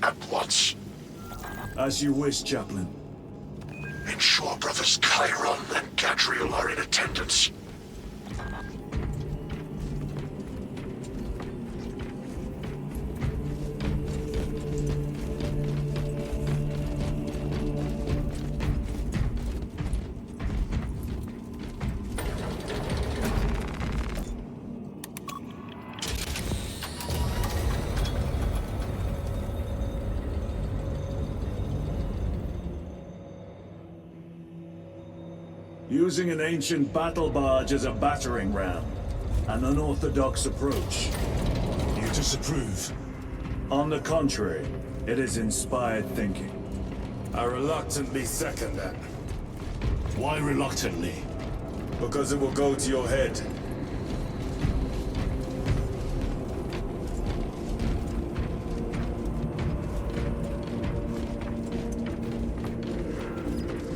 at once. As you wish, Chaplain. Ensure brothers Chiron and Gadriel are in attendance. Using an ancient battle barge as a battering ram. An unorthodox approach. You disapprove? On the contrary, it is inspired thinking. I reluctantly second that. Why reluctantly? Because it will go to your head.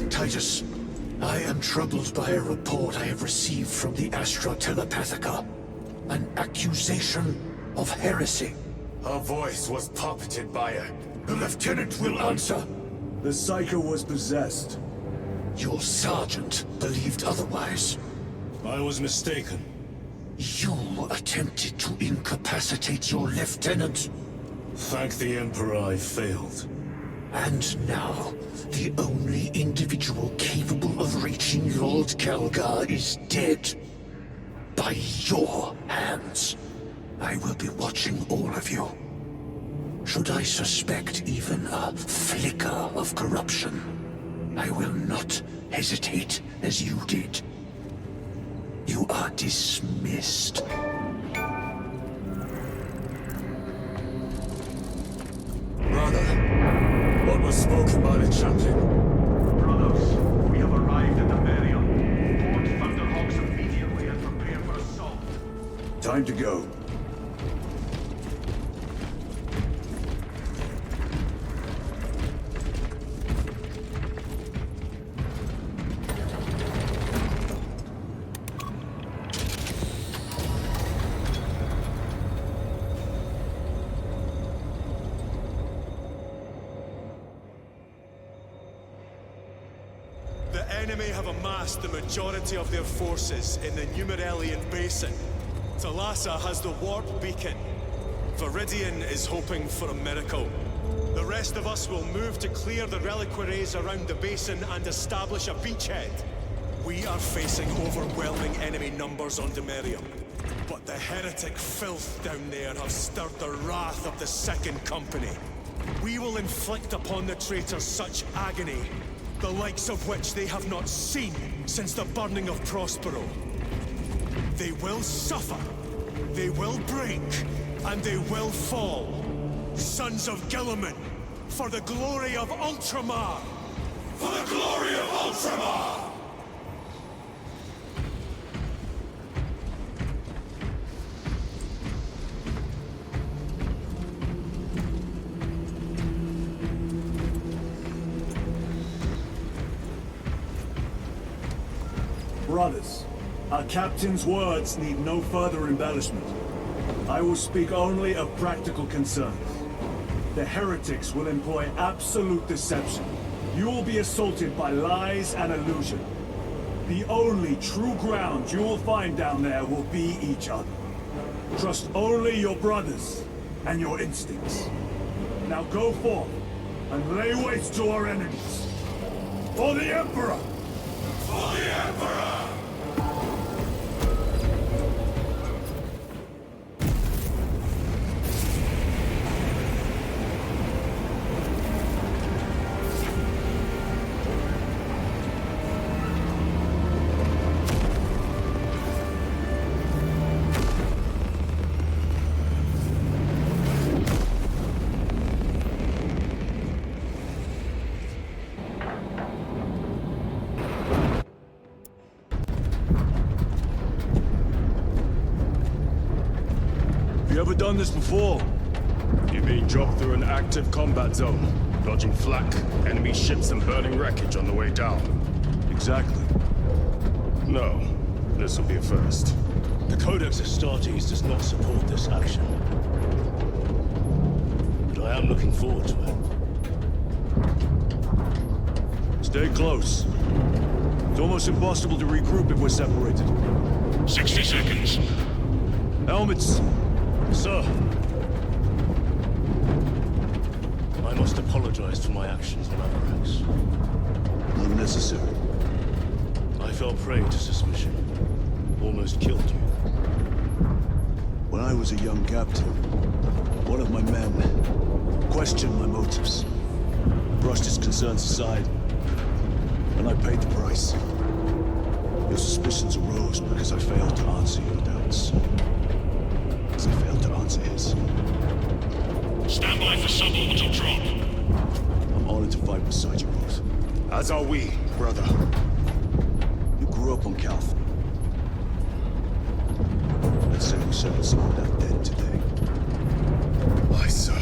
Titus, I am troubled by a report I have received from the Astra Telepathica. An accusation of heresy. Her voice was puppeted by a... The lieutenant will answer. The Psycho was possessed. Your sergeant believed otherwise. I was mistaken. You attempted to incapacitate your lieutenant. Thank the Emperor I failed. And now, the only individual capable of reaching Lord Calgar is dead. By your hands. I will be watching all of you. Should I suspect even a flicker of corruption, I will not hesitate as you did. You are dismissed. Brother, what was spoken by the chaplain? Brothers, we have arrived at the barrier. Board Thunderhawks immediately and prepare for assault. Time to go. The enemy have amassed the majority of their forces in the Numeralian Basin. Thalassa has the warp beacon. Viridian is hoping for a miracle. The rest of us will move to clear the reliquaries around the basin and establish a beachhead. We are facing overwhelming enemy numbers on Demerium. But the heretic filth down there have stirred the wrath of the Second Company. We will inflict upon the traitors such agony, the likes of which they have not seen since the burning of Prospero. They will suffer, they will break, and they will fall. Sons of Gilliman, for the glory of Ultramar! For the glory of Ultramar! Brothers, our captain's words need no further embellishment. I will speak only of practical concerns. The heretics will employ absolute deception. You will be assaulted by lies and illusion. The only true ground you will find down there will be each other. Trust only your brothers and your instincts. Now go forth and lay waste to our enemies. For the Emperor! For the Emperor! You ever done this before? You mean drop through an active combat zone, dodging flak, enemy ships and burning wreckage on the way down? Exactly. No, this will be a first. The Codex Astartes does not support this action. But I am looking forward to it. Stay close. It's almost impossible to regroup if we're separated. 60 seconds. Helmets! Sir! I must apologize for my actions on Avarax. Unnecessary. I fell prey to suspicion. Almost killed you. When I was a young captain, one of my men questioned my motives, brushed his concerns aside, and I paid the price. Your suspicions arose because I failed to answer your doubts. As I failed to answer his. Stand by for suborbital drop. I'm honored to fight beside you both. As are we, brother. You grew up on Calth. Let's say we settled some of that debt today. Aye, sir.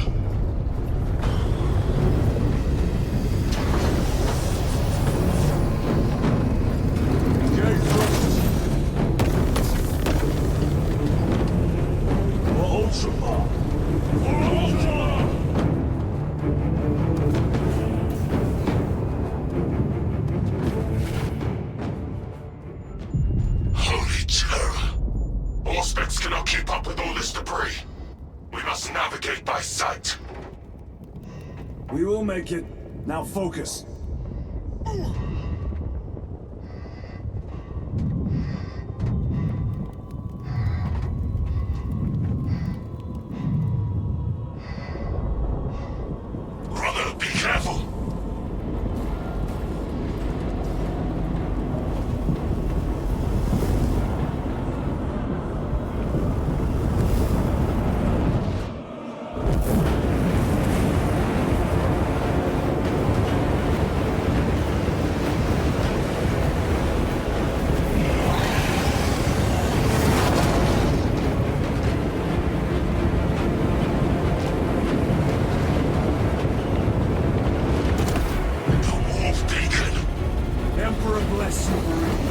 Engage thrusters. For Ultramar. Holy terror. Auspex cannot keep up with all this debris. We must navigate by sight. We will make it. Now focus. Brother, be careful. Emperor bless you, Marine.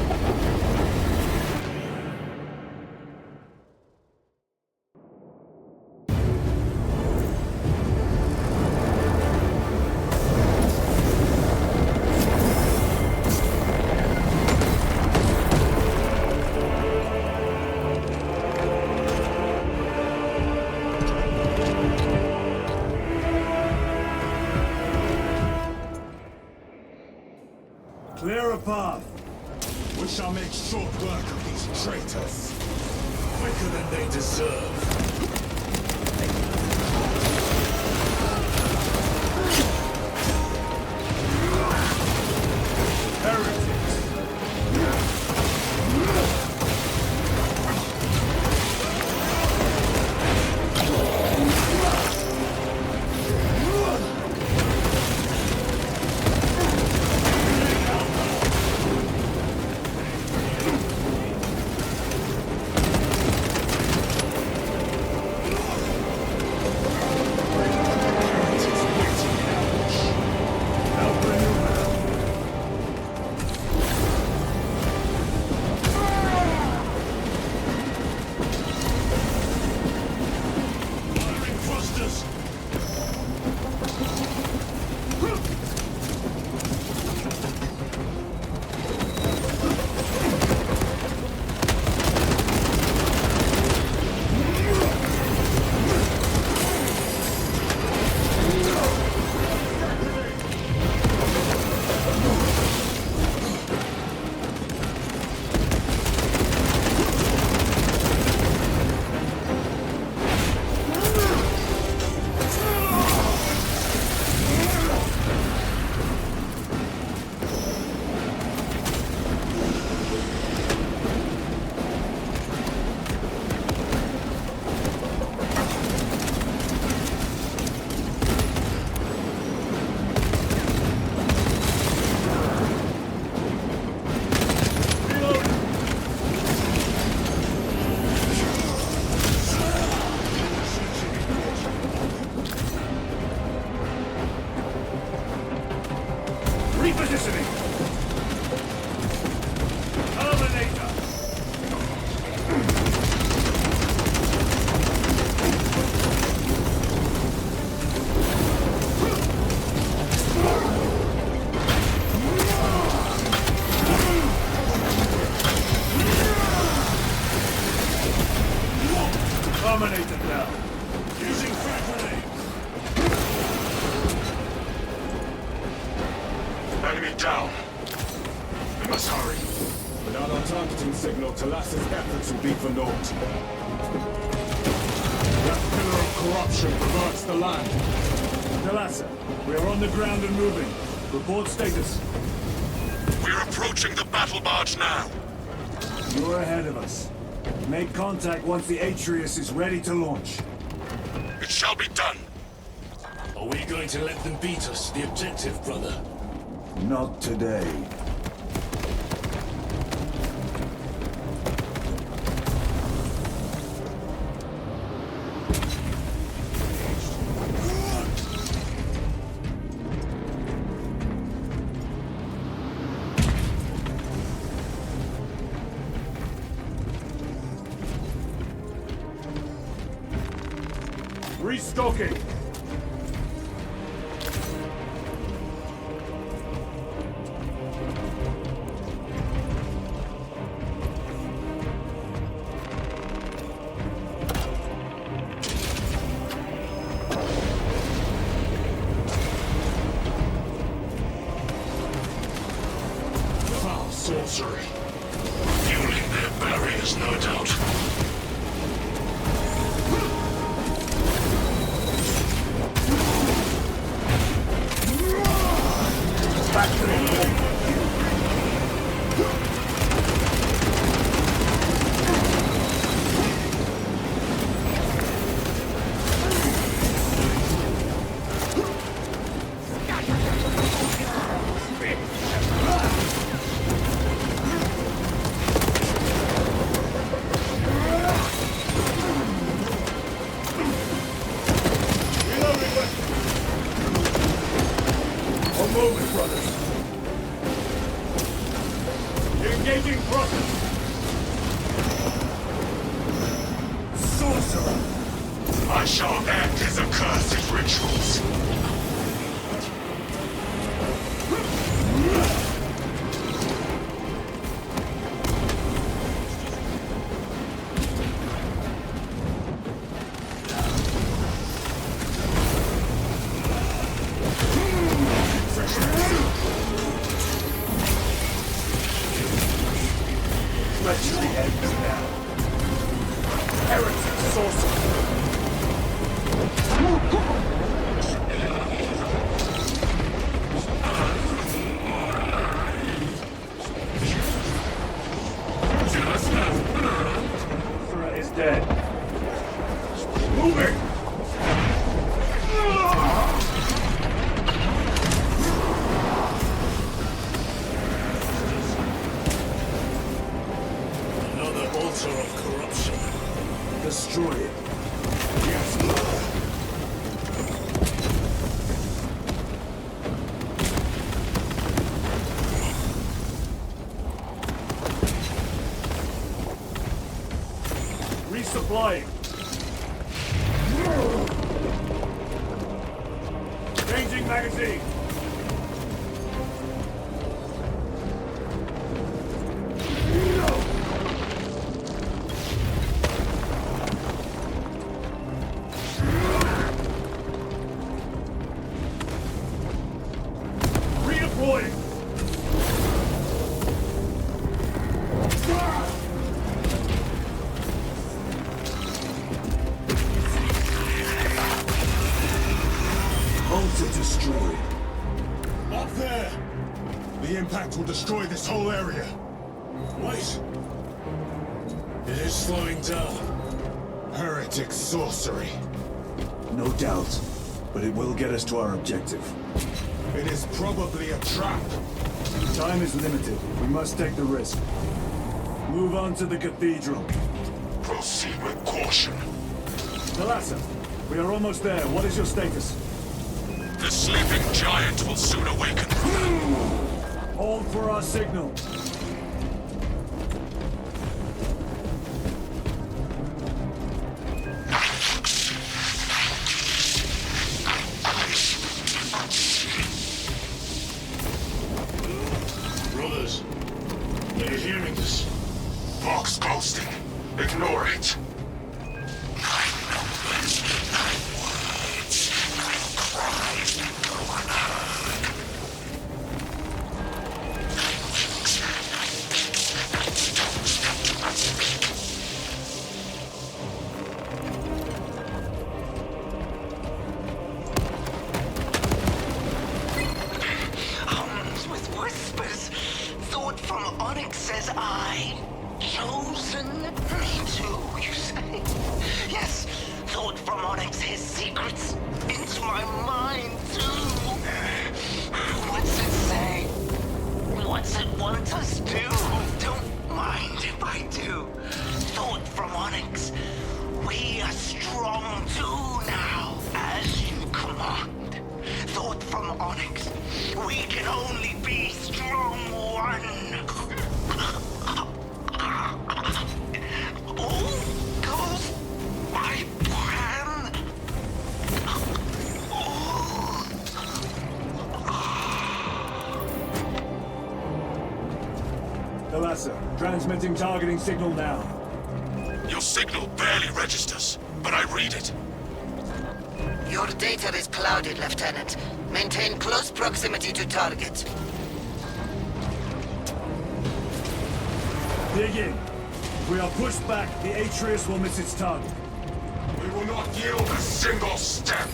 Clear a path. We shall make short work of these traitors. Quicker than they deserve. Repositioning! Terminator! signal, Talassa's efforts will be for naught. That pillar of corruption perverts the land. Talassa, we are on the ground and moving. Report status. We're approaching the battle barge now. You're ahead of us. Make contact once the Atreus is ready to launch. It shall be done. Are we going to let them beat us to the objective, brother? Not today. Restocking! Foul sorcery. Fueling their barriers, no doubt. Movement, brothers. Engaging process. Sorcerer. I shall end his accursed rituals. Treachery ends now. Heretic sorcerer. Sorcerer is dead. Moving! Another altar of corruption. Destroy it. Yes, brother. Resupplying. Changing magazine. Redeploying. Altar destroyed. Up there! The impact will destroy this whole area. Wait. It is slowing down. Heretic sorcery. No doubt, but it will get us to our objective. It is probably a trap. Time is limited. We must take the risk. Move on to the cathedral. Proceed with caution. Talassa, we are almost there. What is your status? The sleeping giant will soon awaken. Hold for our signal. Brothers, are you hearing this? Vox ghosting. Ignore it. Onyx says I chosen me too, you say? Yes, thought from Onyx his secrets into my mind too. What's it say? What's it want us to do? Don't mind if I do. Thought from Onyx. We are strong too now, as you command. Thought from Onyx. We can only be strong one. All goes my plan. Thalassa, transmitting targeting signal now. Your signal barely registers, but I read it. Your data is clouded, Lieutenant. Maintain close proximity to target. Dig in. If we are pushed back, the Atreus will miss its target. We will not yield a single step.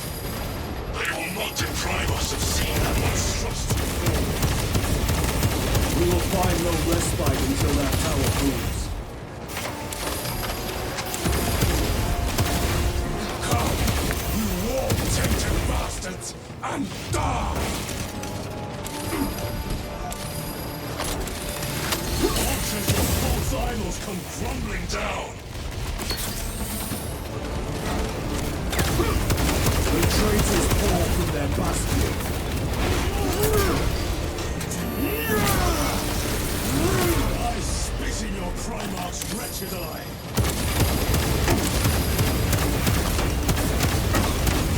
They will not deprive us of seeing that monstrosity fall. We will find no respite until that tower moves. Come, you war-tainted bastards, and die! Watch as your false idols come crumbling down! The traitors fall from their bastion. I spit in your Primarch's wretched eye!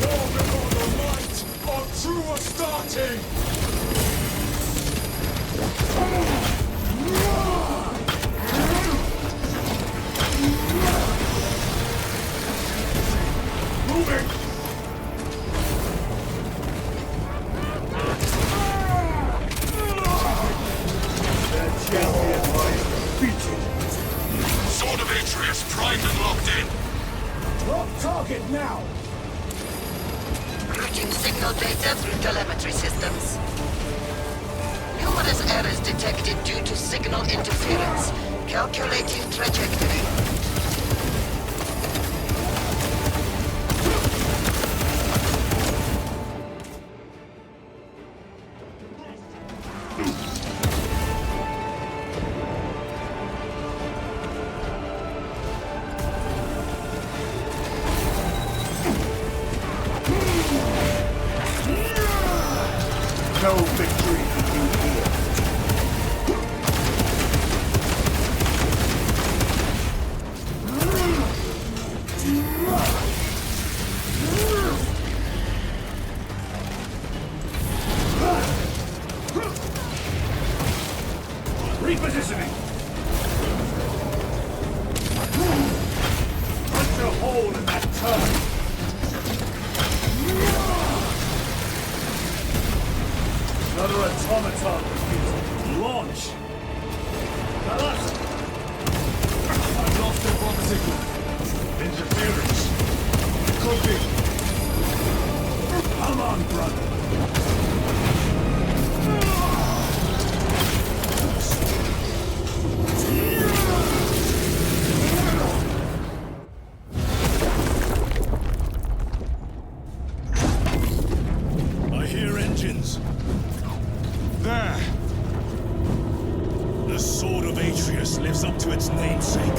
Your before the light of true Astarte! Moving! Their champion lies defeated. Sword of Atreus primed and locked in! Lock target now! Routing signal data through telemetry systems. Numerous errors detected due to signal interference. Calculating trajectory. No victory for you here. Repositioning! Punch a hole in that turret! Another automaton defeated. Launch! Thalassa! I've lost their bomb signal. Interference. Could be. Come on, brother. I hear engines. There! The Sword of Atreus lives up to its namesake.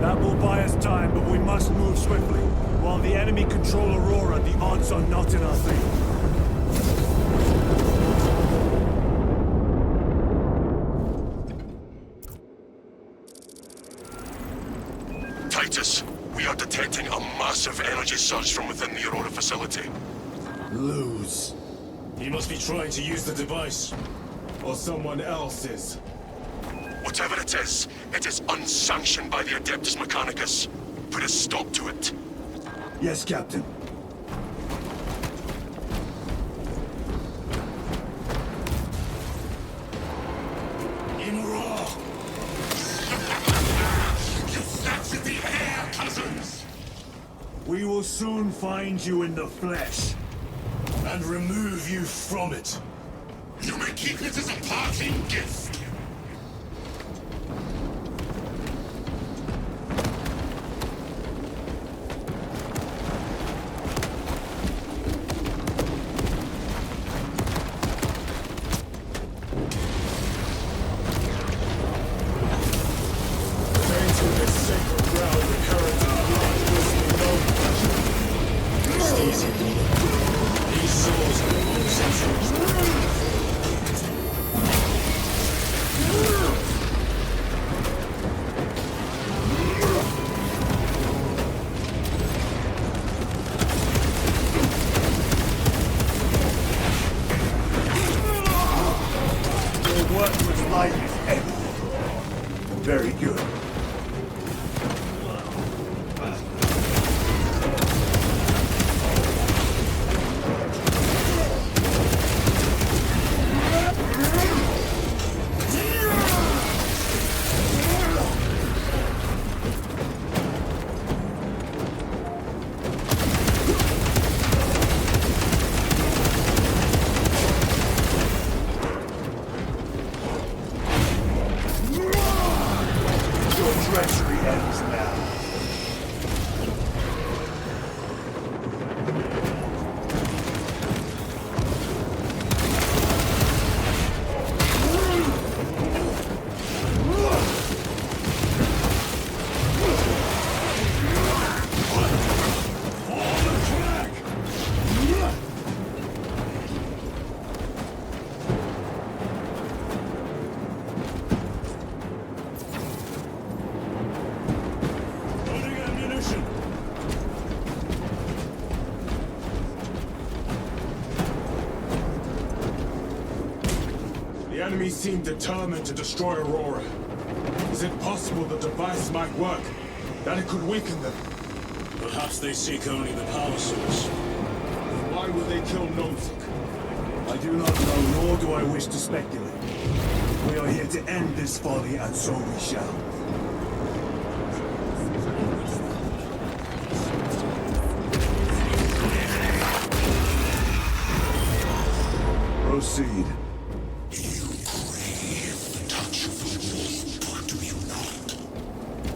That will buy us time, but we must move swiftly. While the enemy control Aurora, the odds are not in our favor. Titus, we are detecting a massive energy surge from within the Aurora facility. Lose. He must be trying to use the device. Or someone else is. Whatever it is unsanctioned by the Adeptus Mechanicus. Put a stop to it. Yes, Captain. In raw! You snatched at the air, cousins! We will soon find you in the flesh. And remove you from it. You may keep it as a parting gift. Very good. Treachery ends now. The enemy seem determined to destroy Aurora. Is it possible the device might work? That it could weaken them? Perhaps they seek only the power source. Why would they kill Nozick? I do not know, nor do I wish to speculate. We are here to end this folly, and so we shall. Proceed.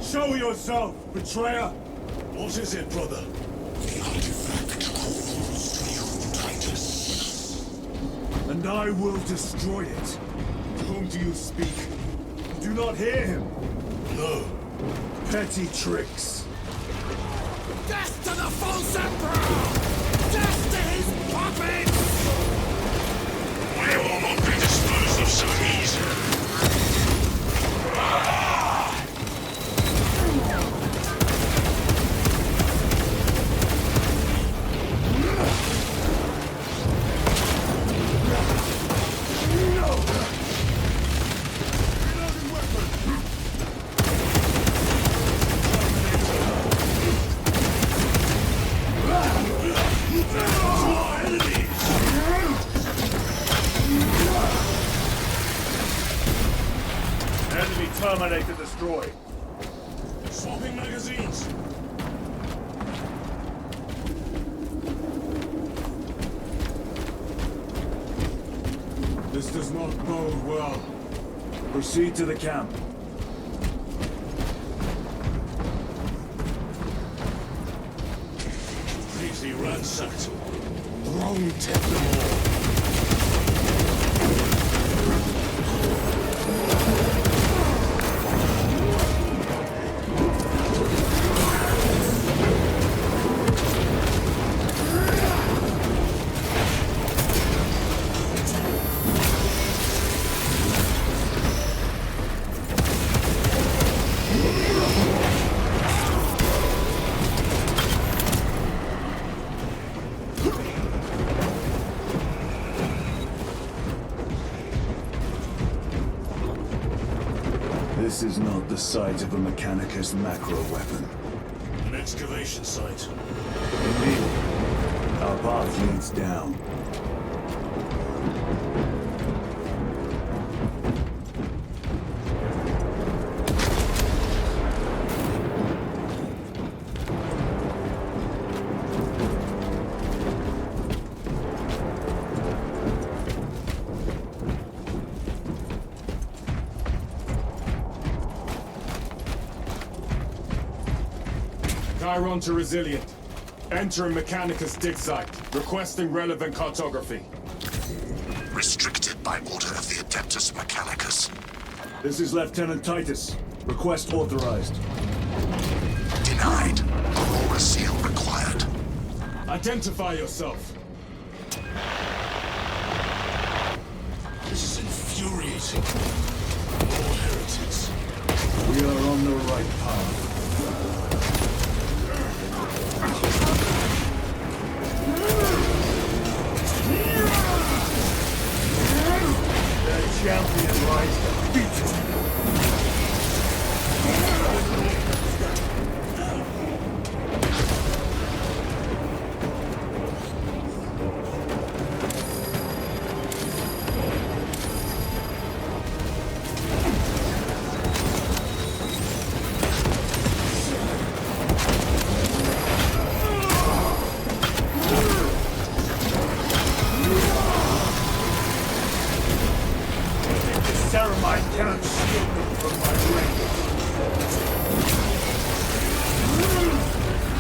Show yourself, betrayer! What is it, brother? The artifact calls to you, Titus. And I will destroy it. To whom do you speak? Do not hear him. No. Petty tricks. Death to the false emperor! Death to his puppets! We will not be disposed of so easily. Enemy terminator destroyed. Swapping magazines. This does not bode well. Proceed to the camp. Completely ransacked. Wrong tip them all. This is not the site of a Mechanicus macro weapon. An excavation site. Indeed. Our path leads down. Chiron to Resilient. Entering Mechanicus dig site. Requesting relevant cartography. Restricted by order of the Adeptus Mechanicus. This is Lieutenant Titus. Request authorized. Denied. Aurora seal required. Identify yourself. This is infuriating. More heretics. We are on the right path. The champion lies defeated. Ceramite cannot shield me from my range.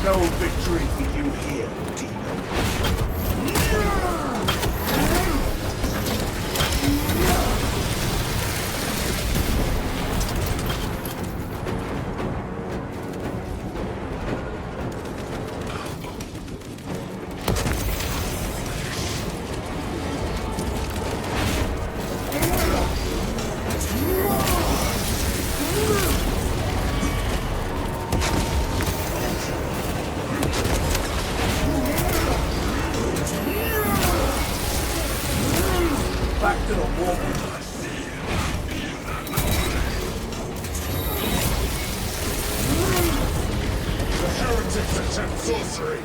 No victory for you here, Dino. Back to the wall. The heretics attempt sorcery.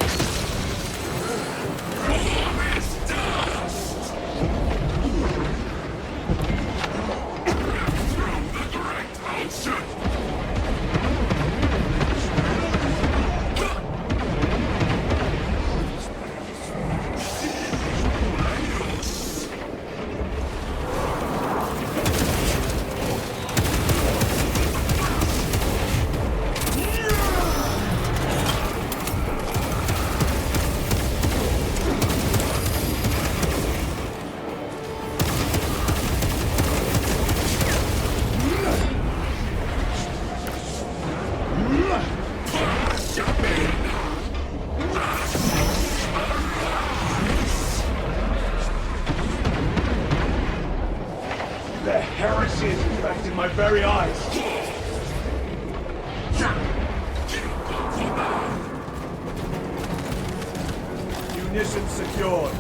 The heresy is infecting my very eyes. Munitions secured.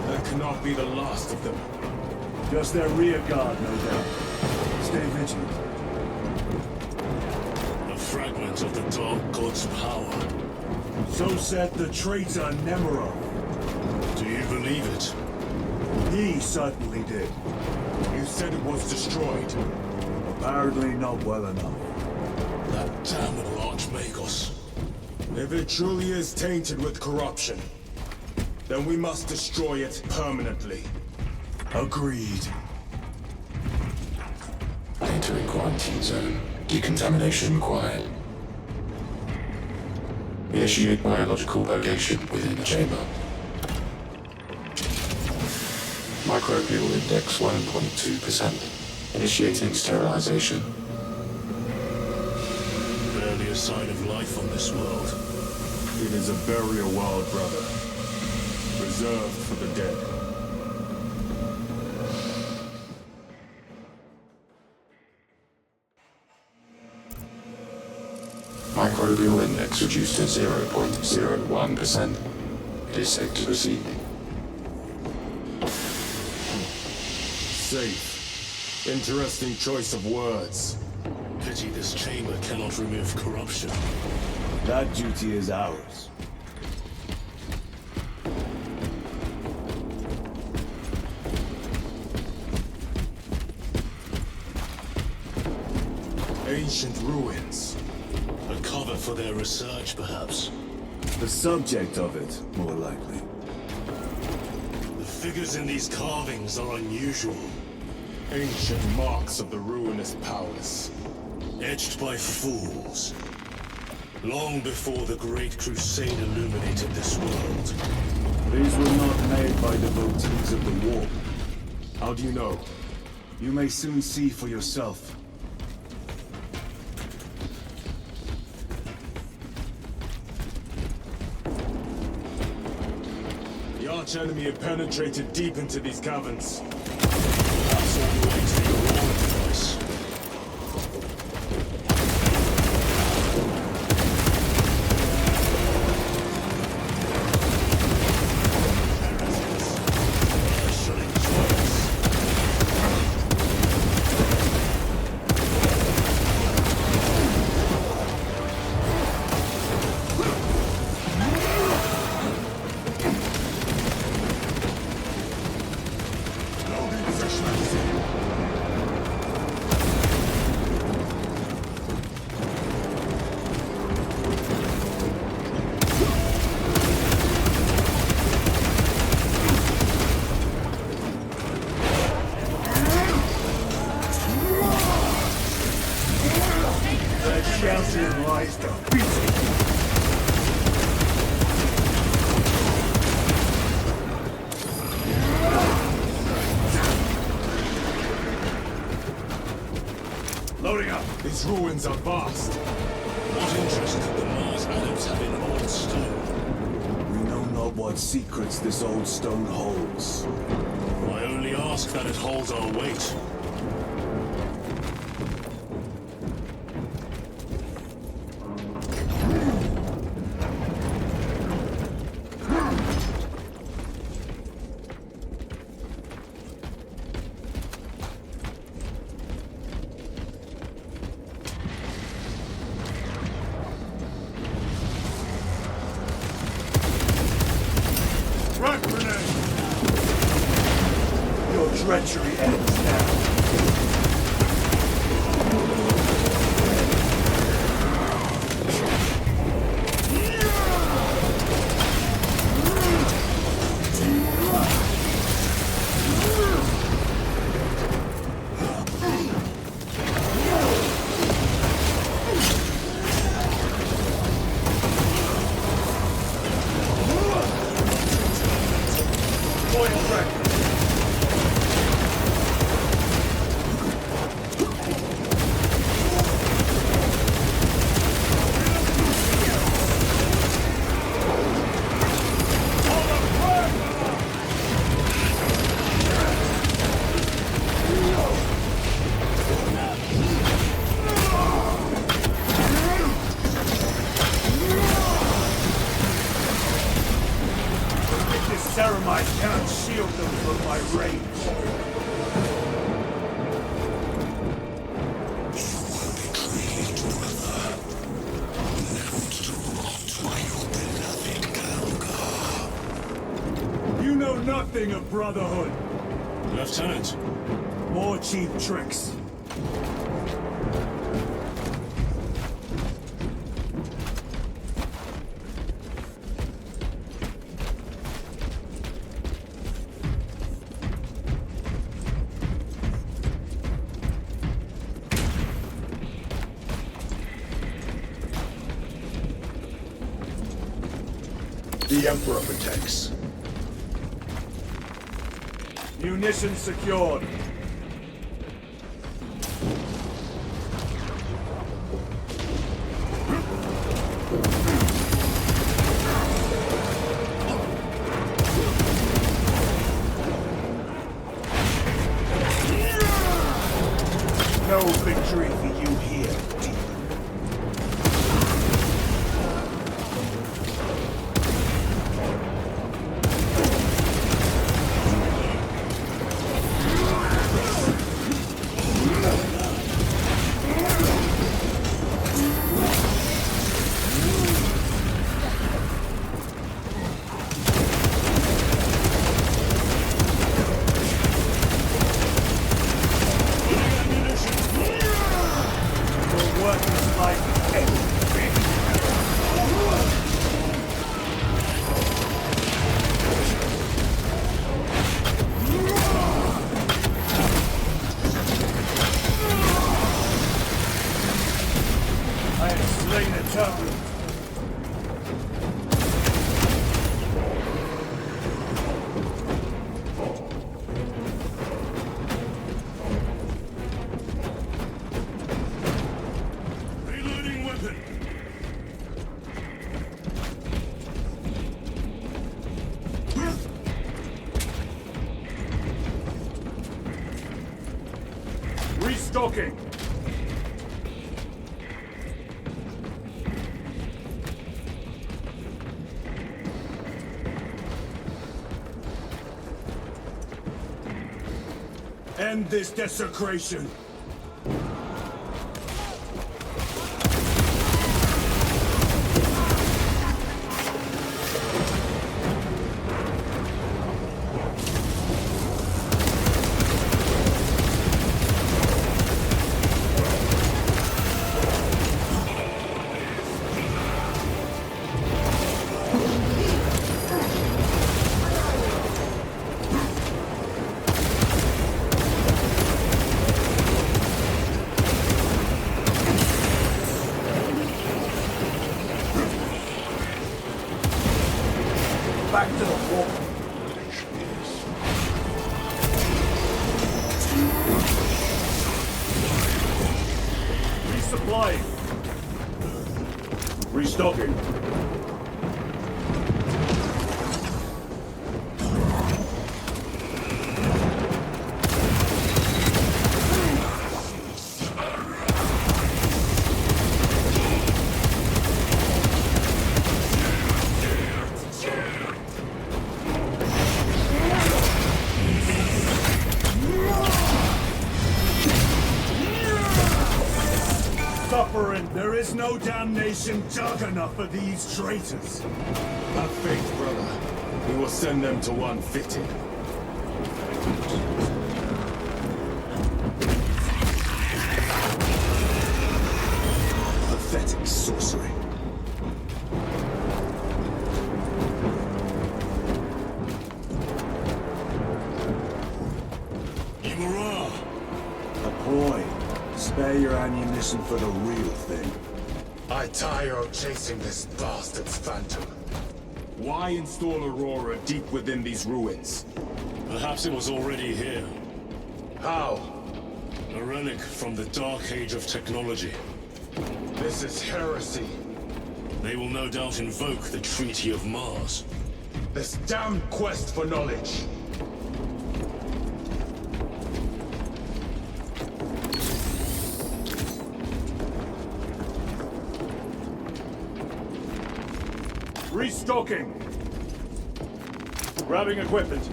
That cannot be the last of them. Just their rear guard, no doubt. Stay vigilant. A fragment of the Dark God's power. So said the traitor Nemero. Do you believe it? He certainly did. You said it was destroyed. Apparently not well enough. That damnable Archmagos. If it truly is tainted with corruption, then we must destroy it permanently. Agreed. Entering quarantine zone. Decontamination required. Initiate biological purgation within the chamber. Microbial index 1.2%. Initiating sterilization. Barely a sign of life on this world. It is a burial world, brother. Reserved for the dead. Microbial index reduced to 0.01%. It is safe to proceed. Safe. Interesting choice of words. Pity this chamber cannot remove corruption. That duty is ours. Ancient ruins. A cover for their research, perhaps. The subject of it, more likely. The figures in these carvings are unusual. Ancient marks of the ruinous powers. Etched by fools. Long before the Great Crusade illuminated this world. These were not made by devotees of the war. How do you know? You may soon see for yourself. The arch-enemy had penetrated deep into these caverns. That's all the way to the Aurora device. Loading up! These ruins are vast. What interest could the Mars adepts have in old stone? We know not what secrets this old stone holds. I only ask that it holds our weight. Front grenade! Your treachery ends now. Ceramides cannot shield them from my rage. You know nothing of brotherhood. Lieutenant, More cheap tricks. The Emperor protects. Munitions secured. No victory for you here, demon. Restocking! End this desecration! Back to the wall. Resupplying. Restocking. Suffering, there is no damnation dark enough for these traitors. Have faith, brother. We will send them to one fitted. Pathetic sorcery. Ahoy! Spare your ammunition for the real thing. I tire of chasing this bastard's phantom. Why install Aurora deep within these ruins? Perhaps it was already here. How? A relic from the dark age of technology. This is heresy. They will no doubt invoke the Treaty of Mars. This damned quest for knowledge. Restocking! Grabbing equipment.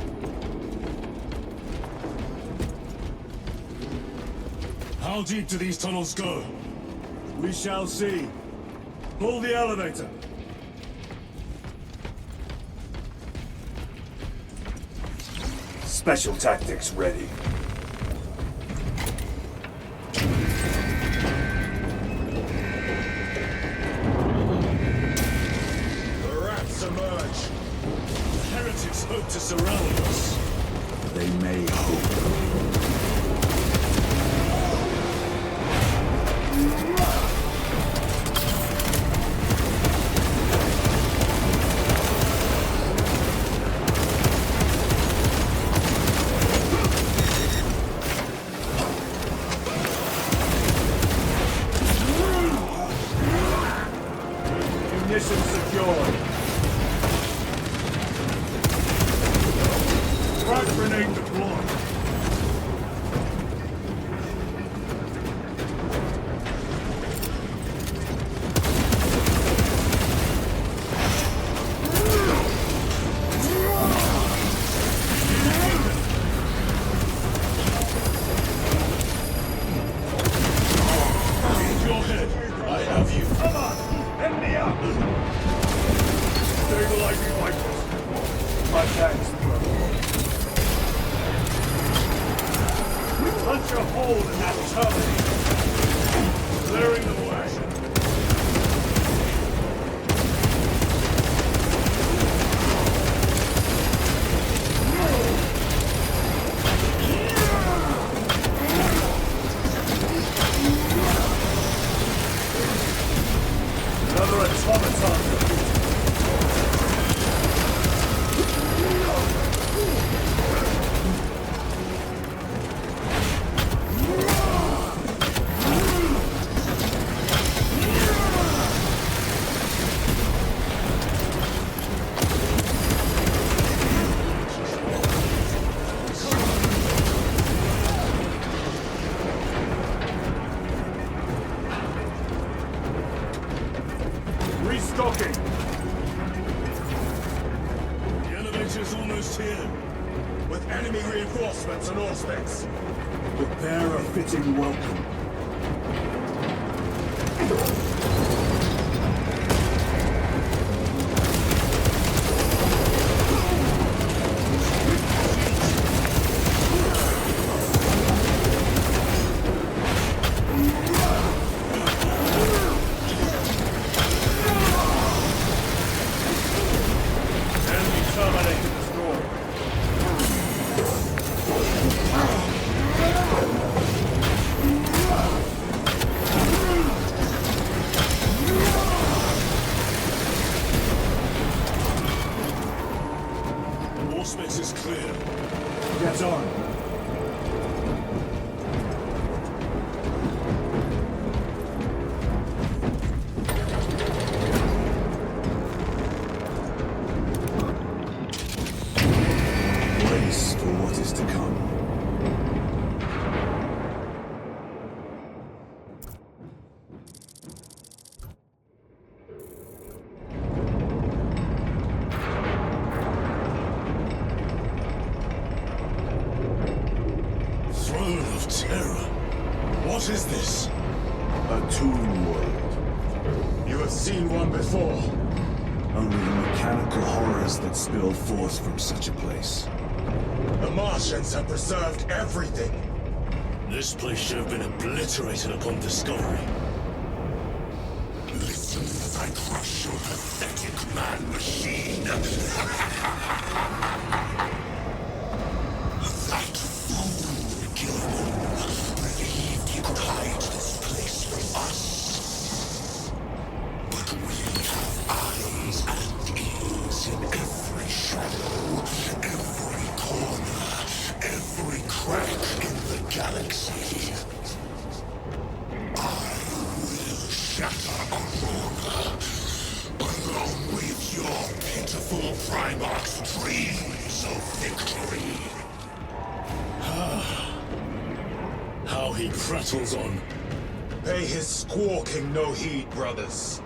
How deep do these tunnels go? We shall see. Pull the elevator. Special tactics ready. Emerge. The heretics hope to surround us. They may hope. Munition secured. Frag grenade deployed. Your head. I have you. Come on! Let me up! Stabilizing rifles. My thanks, brother. Punch a hole in that terminal. Clearing the way. Another automaton. Invaders almost here. With enemy reinforcements and aspects. Prepare a fitting welcome. Aspects is clear. Get on. Brace for what is to come. What is this? A tomb world. You have seen one before. Only the mechanical horrors that spill forth from such a place. The Martians have preserved everything. This place should have been obliterated upon discovery. Listen as I crush your pathetic man-machine. That fool, Gilman, believed he could hide this place from us. But we have eyes and ears in every shadow, every corner, every crack in the galaxy. I will shatter Aurora, along with your pitiful Primarch's dreams of victory. How he prattles on. Pay his squawking no heed, brothers.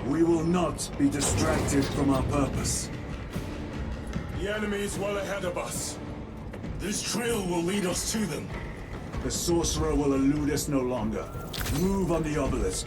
We will not be distracted from our purpose. The enemy is well ahead of us. This trail will lead us to them. The sorcerer will elude us no longer. Move on the obelisk.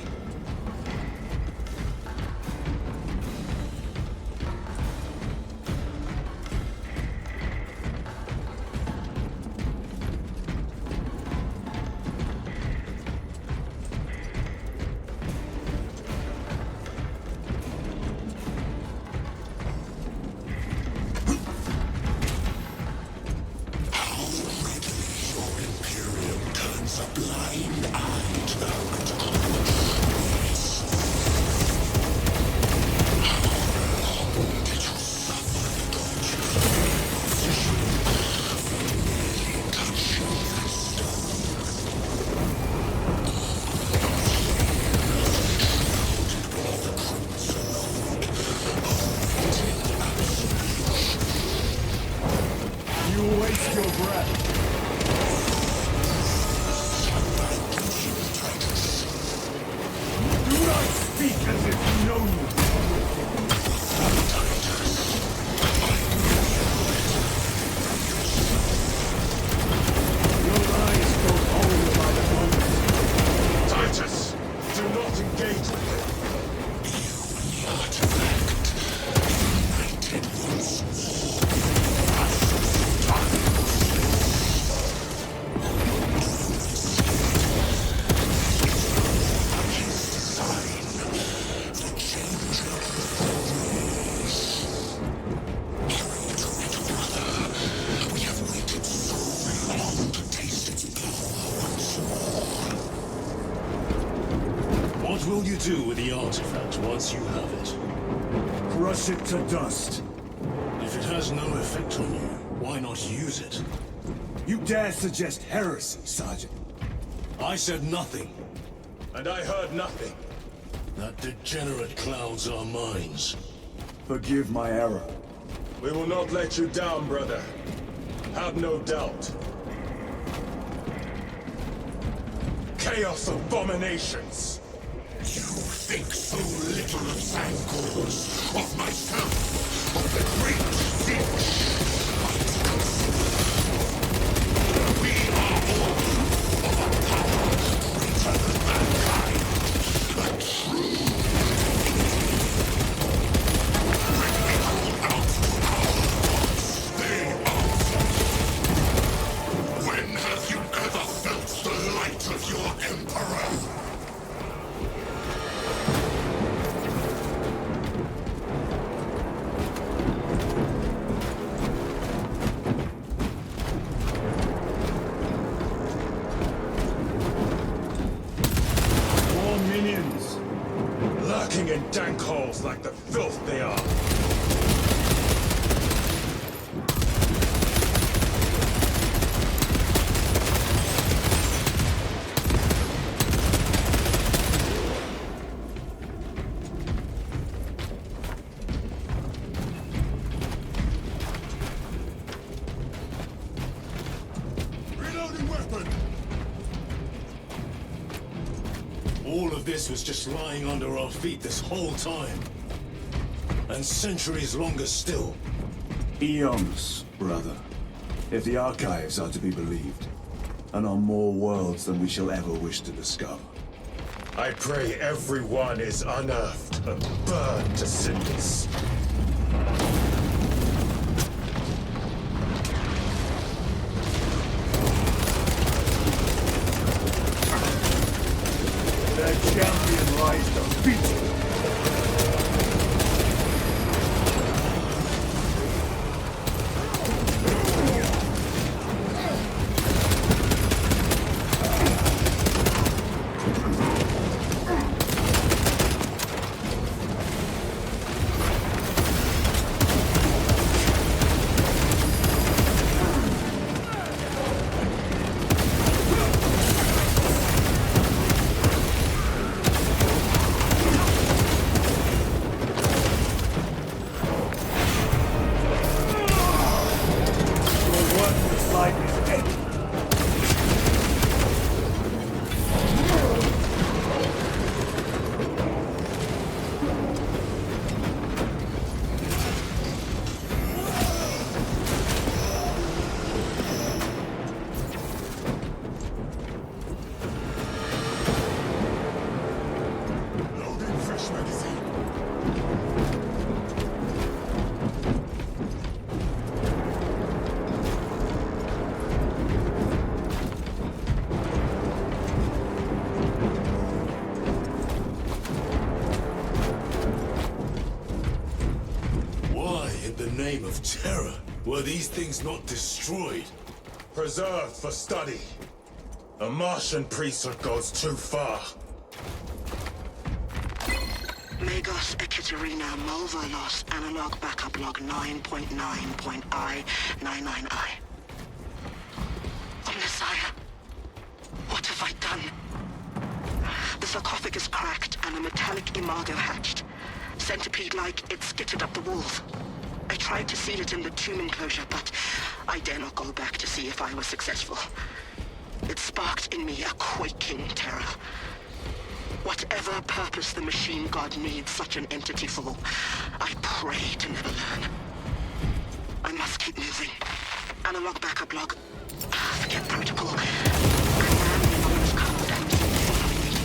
What will you do with the artifact once you have it? Crush it to dust. If it has no effect on you, why not use it? You dare suggest heresy, Sergeant? I said nothing. And I heard nothing. That degenerate clouds our minds. Forgive my error. We will not let you down, brother. Have no doubt. Chaos abominations! You think so little of Sangors, of myself, of the great fish. We are all of a power greater than mankind. A true. When we call out to our gods, they answer. When have you ever felt the light of your Emperor? More minions! Lurking in dank holes like the filth they are. Reloading weapon! All of this was just lying under our feet this whole time. And centuries longer still. Eons, brother. If the archives are to be believed. And on more worlds than we shall ever wish to discover. I pray everyone is unearthed and burned to cinders. Their champion lies defeated. Loading fresh magazine. Why, in the name of terror, were these things not destroyed? Preserved for study. A Martian priesthood goes too far. Megos Ekaterina Mulvalos analog backup log 9.9.I99I. Oh, Messiah, what have I done? The sarcophagus cracked and a metallic imago hatched. Centipede-like, it skittered up the walls. I tried to seal it in the tomb enclosure, but I dare not go back to see if I was successful. It sparked in me a quaking terror. Whatever purpose the machine god needs such an entity for, I pray to never learn. I must keep moving. Analog backup log. Forget protocol. I ran the ominous code and following it.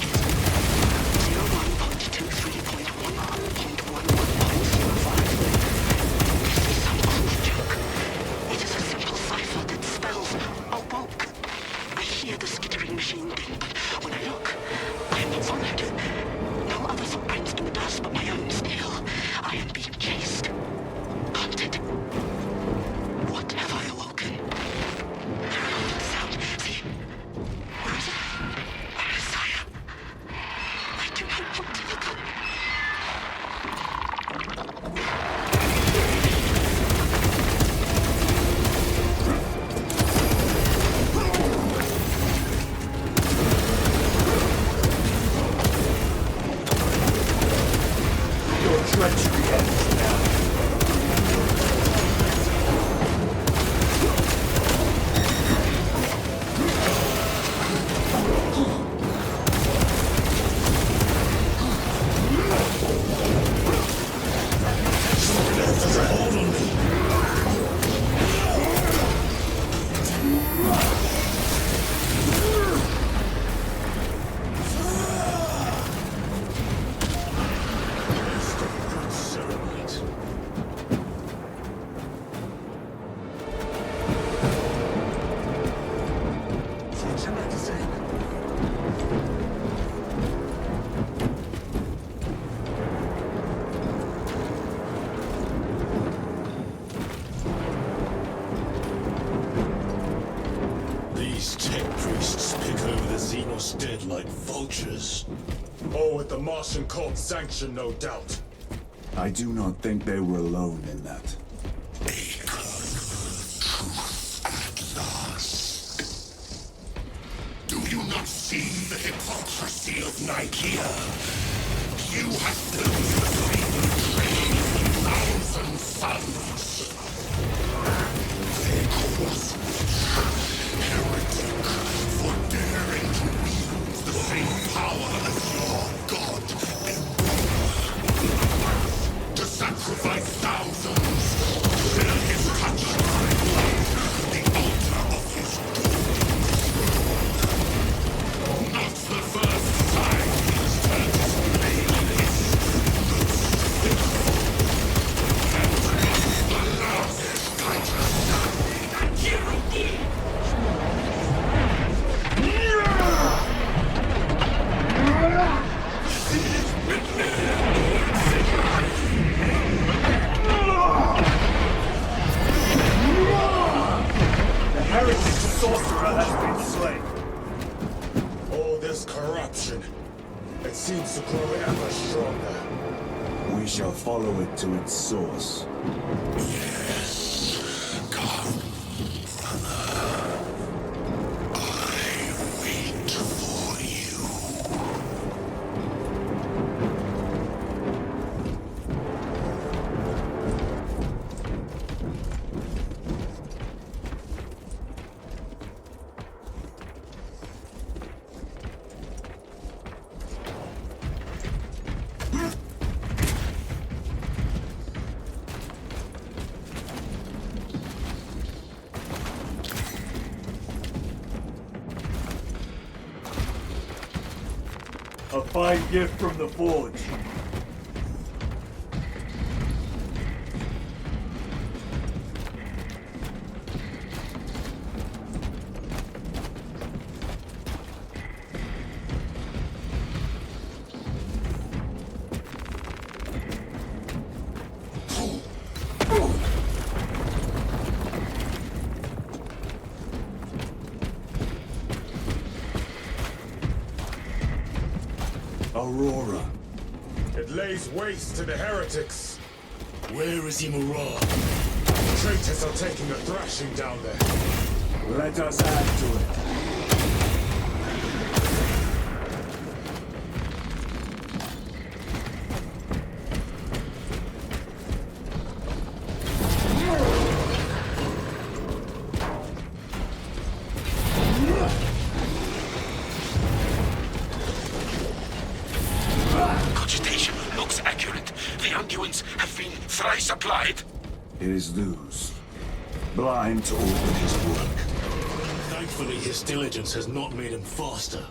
01.23.11.11.05. This is some cruel joke. It is a simple cipher that spells awoke. I hear the skittering machine ding, but when I look, I am not followed. No other footprints in the dust but my own still. I am being chased. Hunted. What have I awoken? Sound. See, Tech priests pick over the Xenos dead like vultures. All with the Martian cult's sanction, no doubt. I do not think they were alone in that. Do you not see the hypocrisy of Nikea? You have built the same train of 1,000 suns. They cause heretic for daring to wield the same power as your god Emperor. To sacrifice thousands, share his touch, the altar of his doom. Not the first time he's turned his blade on his and not the last time to stand hero. The heretic sorcerer has been slain. All this corruption, it seems to grow ever stronger. We shall follow it to its source. Come, brother. I wait for you. A fine gift from the Forge. Aurora. It lays waste to the heretics. Where is Imura? The traitors are taking a thrashing down there. Let us add to it. Cogitation looks accurate. The unguents have been thrice applied. It is Luz. Blind to all of his work. Thankfully, his diligence has not made him faster.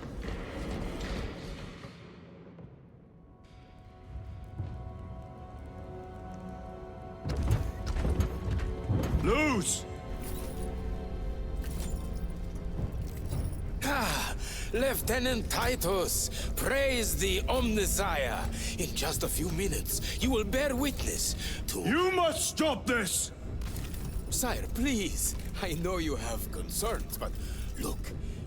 Lose! Lieutenant Titus, praise the Omnisire. In just a few minutes, you will bear witness to... You must stop this! Sire, please. I know you have concerns, but look,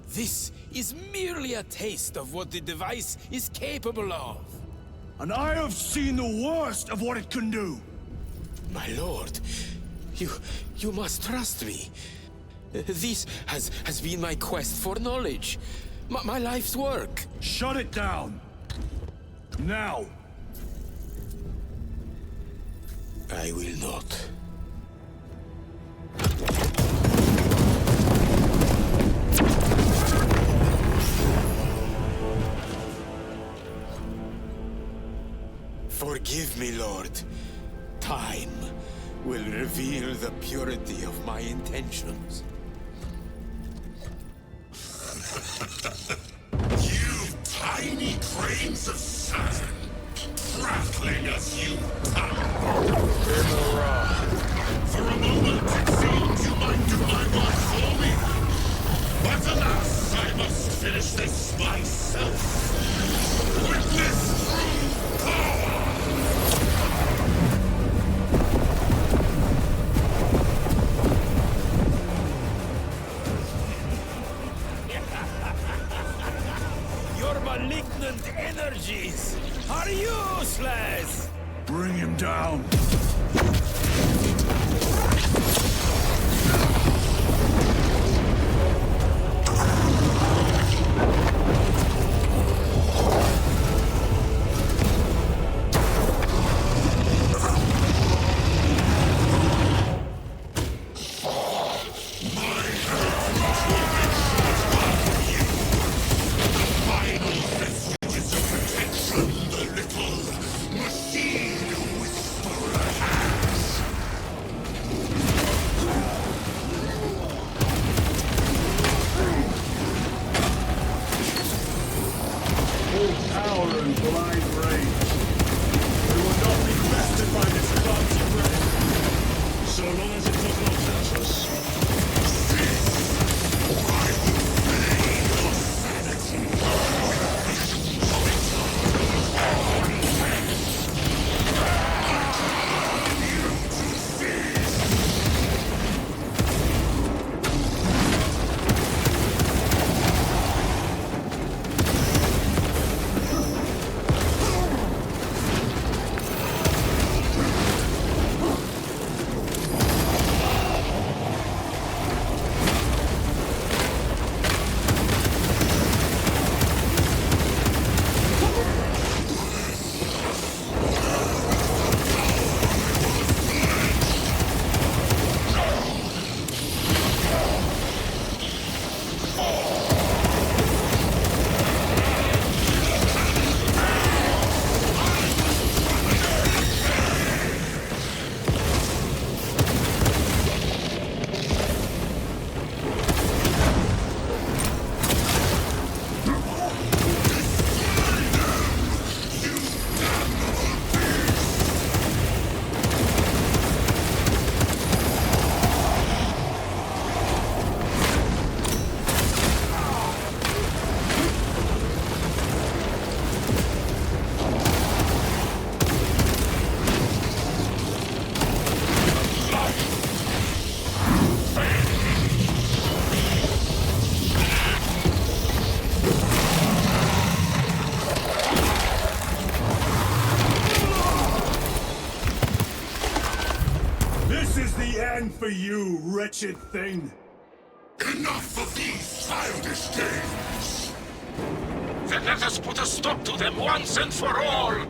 this is merely a taste of what the device is capable of. And I have seen the worst of what it can do. My lord, you must trust me. This has been my quest for knowledge. My life's work. Shut it down. Now. I will not. Forgive me, Lord. Time will reveal the purity of my intentions. You tiny grains of sand, prattling as you come. For a moment, it seemed you might do my work for me. But alas, I must finish this myself. Witness true power! These are useless! Bring him down. For you, wretched thing! Enough of these childish games! Then let us put a stop to them once and for all!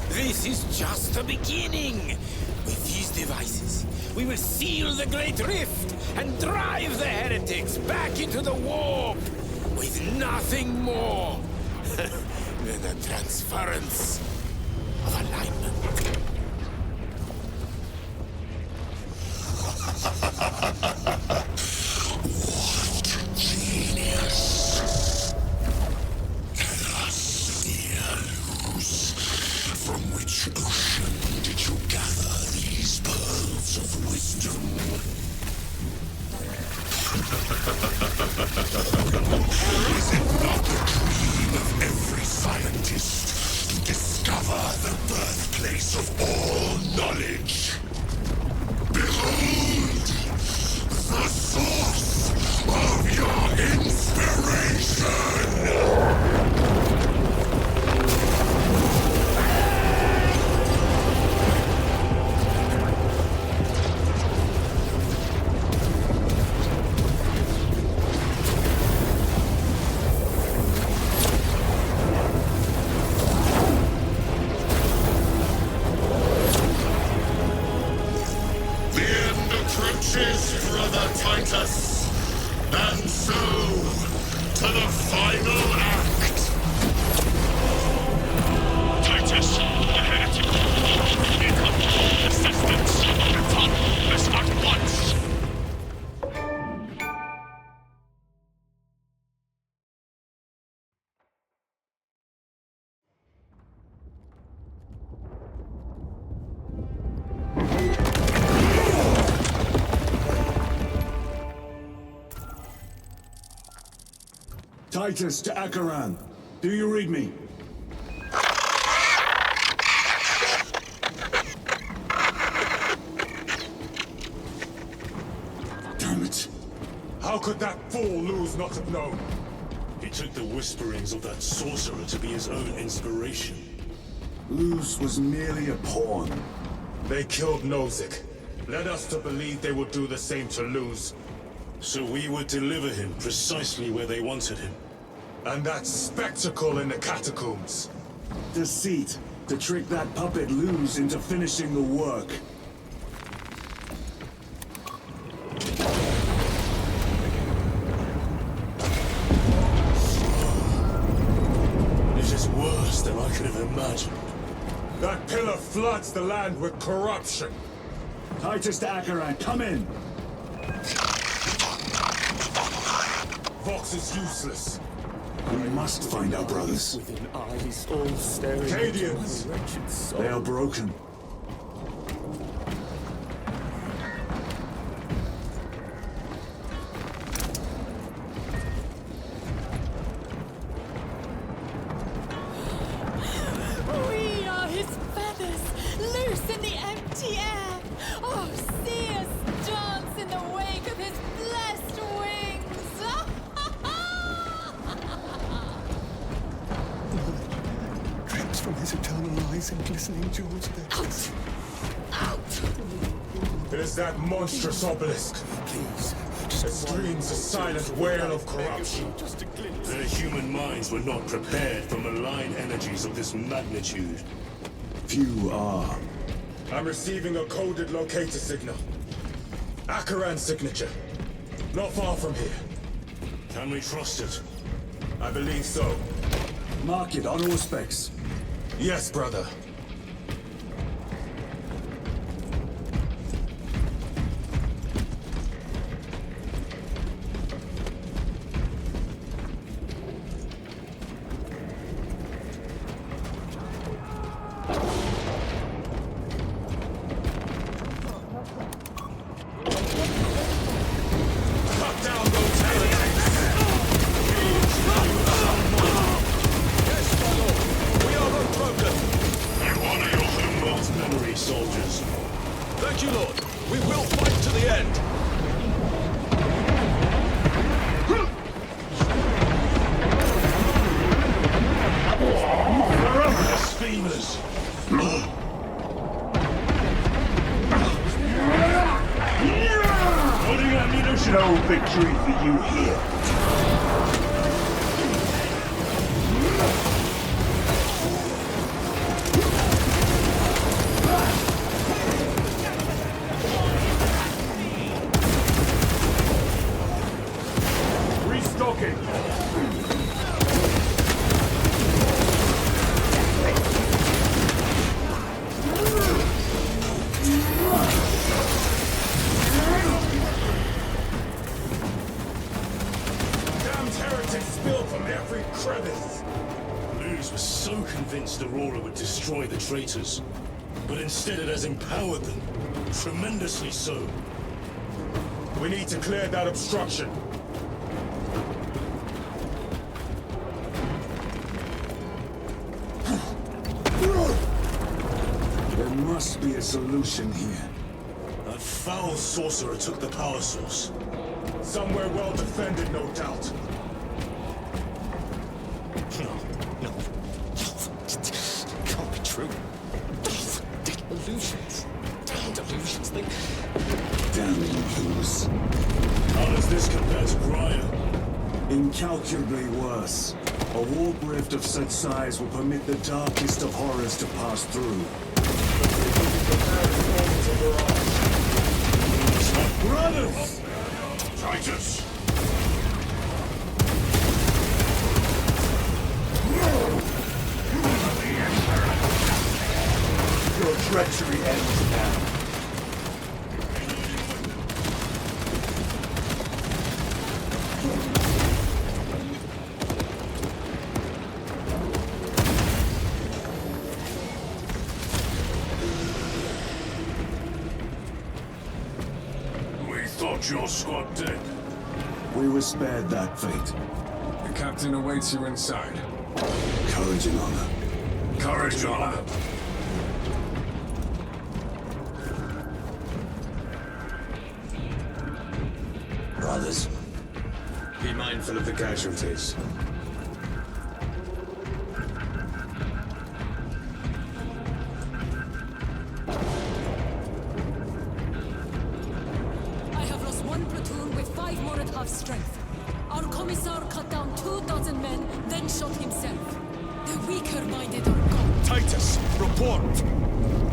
This is just the beginning. With these devices, we will seal the Great Rift and drive the heretics back into the warp with nothing more than a transference of alignment. What genius! Tell us, dear Luz, from which ocean did you gather these pearls of wisdom? Is it not the dream of every scientist to discover the birthplace of Titus to Acheran. Do you read me? Damn it. How could that fool Luz not have known? He took the whisperings of that sorcerer to be his own inspiration. Luz was merely a pawn. They killed Nozick. Led us to believe they would do the same to Luz. So we would deliver him precisely where they wanted him. And that spectacle in the catacombs. Deceit. To trick that puppet Luz into finishing the work. It is worse than I could have imagined. That pillar floods the land with corruption. Titus to Acheran, come in! Vox is useless. We must find our brothers. Within eyes all staring Cadians! into my wretched soul. They are broken. We are his feathers, loose in the empty air. Oh, see us dance in the wake of his blessed wings. Drips from his eternal eyes and glistening jewels of their face. It is that monstrous obelisk. Please, It screams a silent wail of corruption. Their human minds were not prepared for malign energies of this magnitude. Few are. I'm receiving a coded locator signal. Acheran's signature. Not far from here. Can we trust it? I believe so. Mark it on all specs. Yes, brother. Cut down those heretics! Yes, my lord. We are unbroken. You honor your homeworld's memory, soldiers. Thank you, Lord. We will fight to the end. Blasphemers! Loading ammunition! No victory for you here. Restocking. Damned heretics spill from every crevice. Luz was so convinced Aurora would destroy the traitors. But instead it has empowered them. Tremendously so. We need to clear that obstruction. There must be a solution here. That foul sorcerer took the power source. Somewhere well defended, no doubt. No. Can't be true. Illusions. Damned illusions. They... Damn you, Luz. How does this compare to Briar? Incalculably worse. A warp rift of such size will permit the darkest of horrors to pass through. Brothers! Titus! Your treachery ends now. We thought your squad dead. We were spared that fate. captain awaits you inside. Courage and honor. Courage and honor. Brothers, Be mindful of the casualties. I have lost one platoon with 5 more at half strength. Our commissar cut down 24 men, then shot himself. The weaker-minded are gone. Titus, report!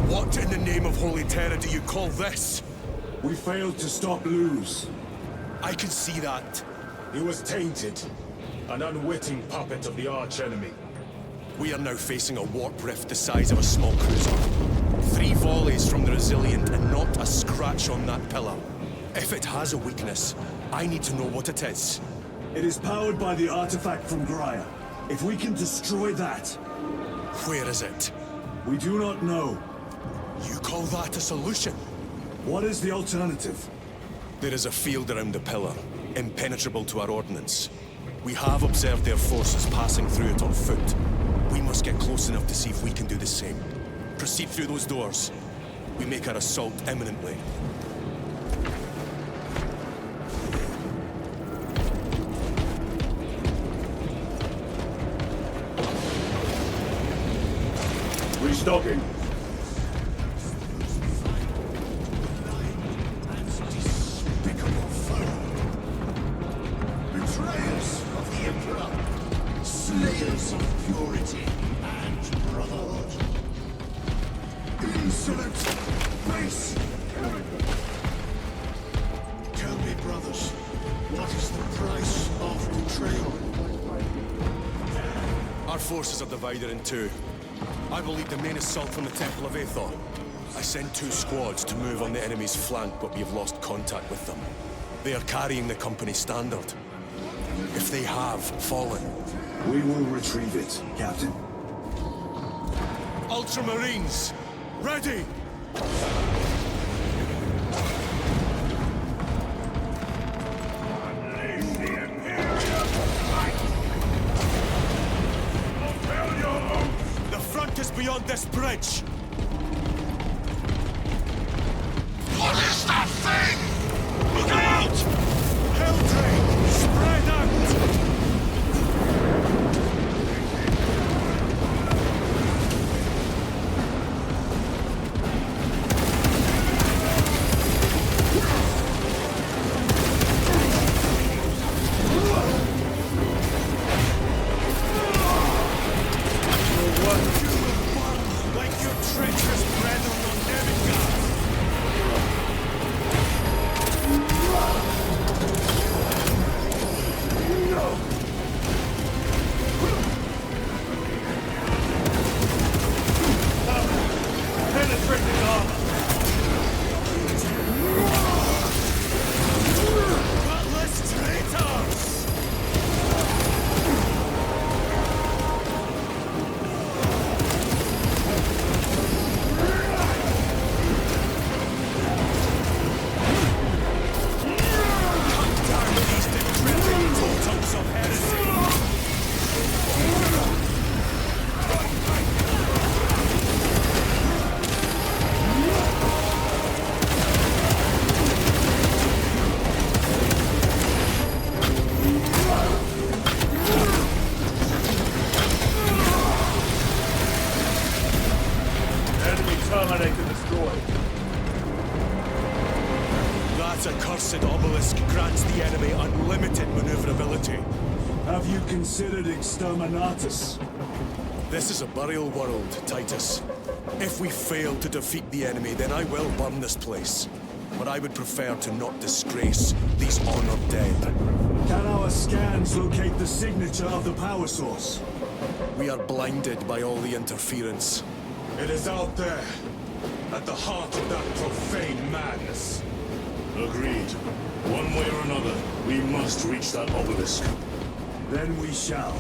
What in the name of Holy Terror do you call this? We failed to stop Luz. I can see that. He was tainted. An unwitting puppet of the arch-enemy. We are now facing a warp rift the size of a small cruiser. 3 volleys from the Resilient and not a scratch on that pillar. If it has a weakness, I need to know what it is. It is powered by the artifact from Graia. If we can destroy that, Where is it? we do not know. You call that a solution? What is the alternative? There is a field around the pillar, impenetrable to our ordnance. We have observed their forces passing through it on foot. We must get close enough to see if we can do the same. Proceed through those doors. We make our assault imminently. Restocking. despicable foe. Betrayers of the Emperor. Slayers of purity and brotherhood. Insolent base. Tell me, brothers, what is the price of betrayal? Our forces are divided in 2. I will lead the main assault from the Temple of Aethor. I send 2 squads to move on the enemy's flank, but we have lost contact with them. They are carrying the company standard. If they have fallen, We will retrieve it, Captain. Ultramarines, ready! The front is beyond this bridge! What is that thing? Look out! Helldrake, spread out! Like your treacherous brethren on Demigod! Penetrating armor. Gutless traitors! Cut down these decrepit totems of heresy! Enemy terminator destroyed. That accursed obelisk grants the enemy unlimited maneuverability. Have you considered exterminatus? This is a burial world, Titus. If we fail to defeat the enemy, then I will burn this place. But I would prefer to not disgrace these honored dead. Can our scans locate the signature of the power source? We are blinded by all the interference. It is out there, at the heart of that profane madness. Agreed. One way or another, we must reach that obelisk. Then we shall.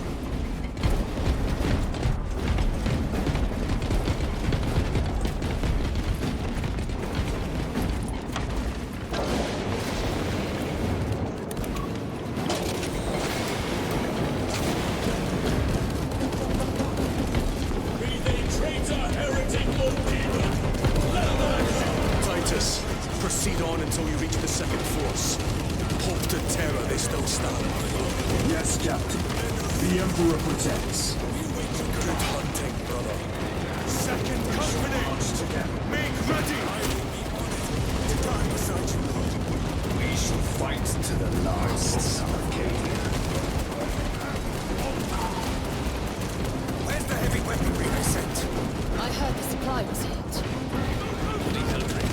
The Emperor protects. Good hunting, brother. Second company! Make ready! I will be honored to die beside you, Lord. We shall fight to the last, son of Cain. Where's the heavy weaponry I sent? I heard the supply was hit. Nobody can drink.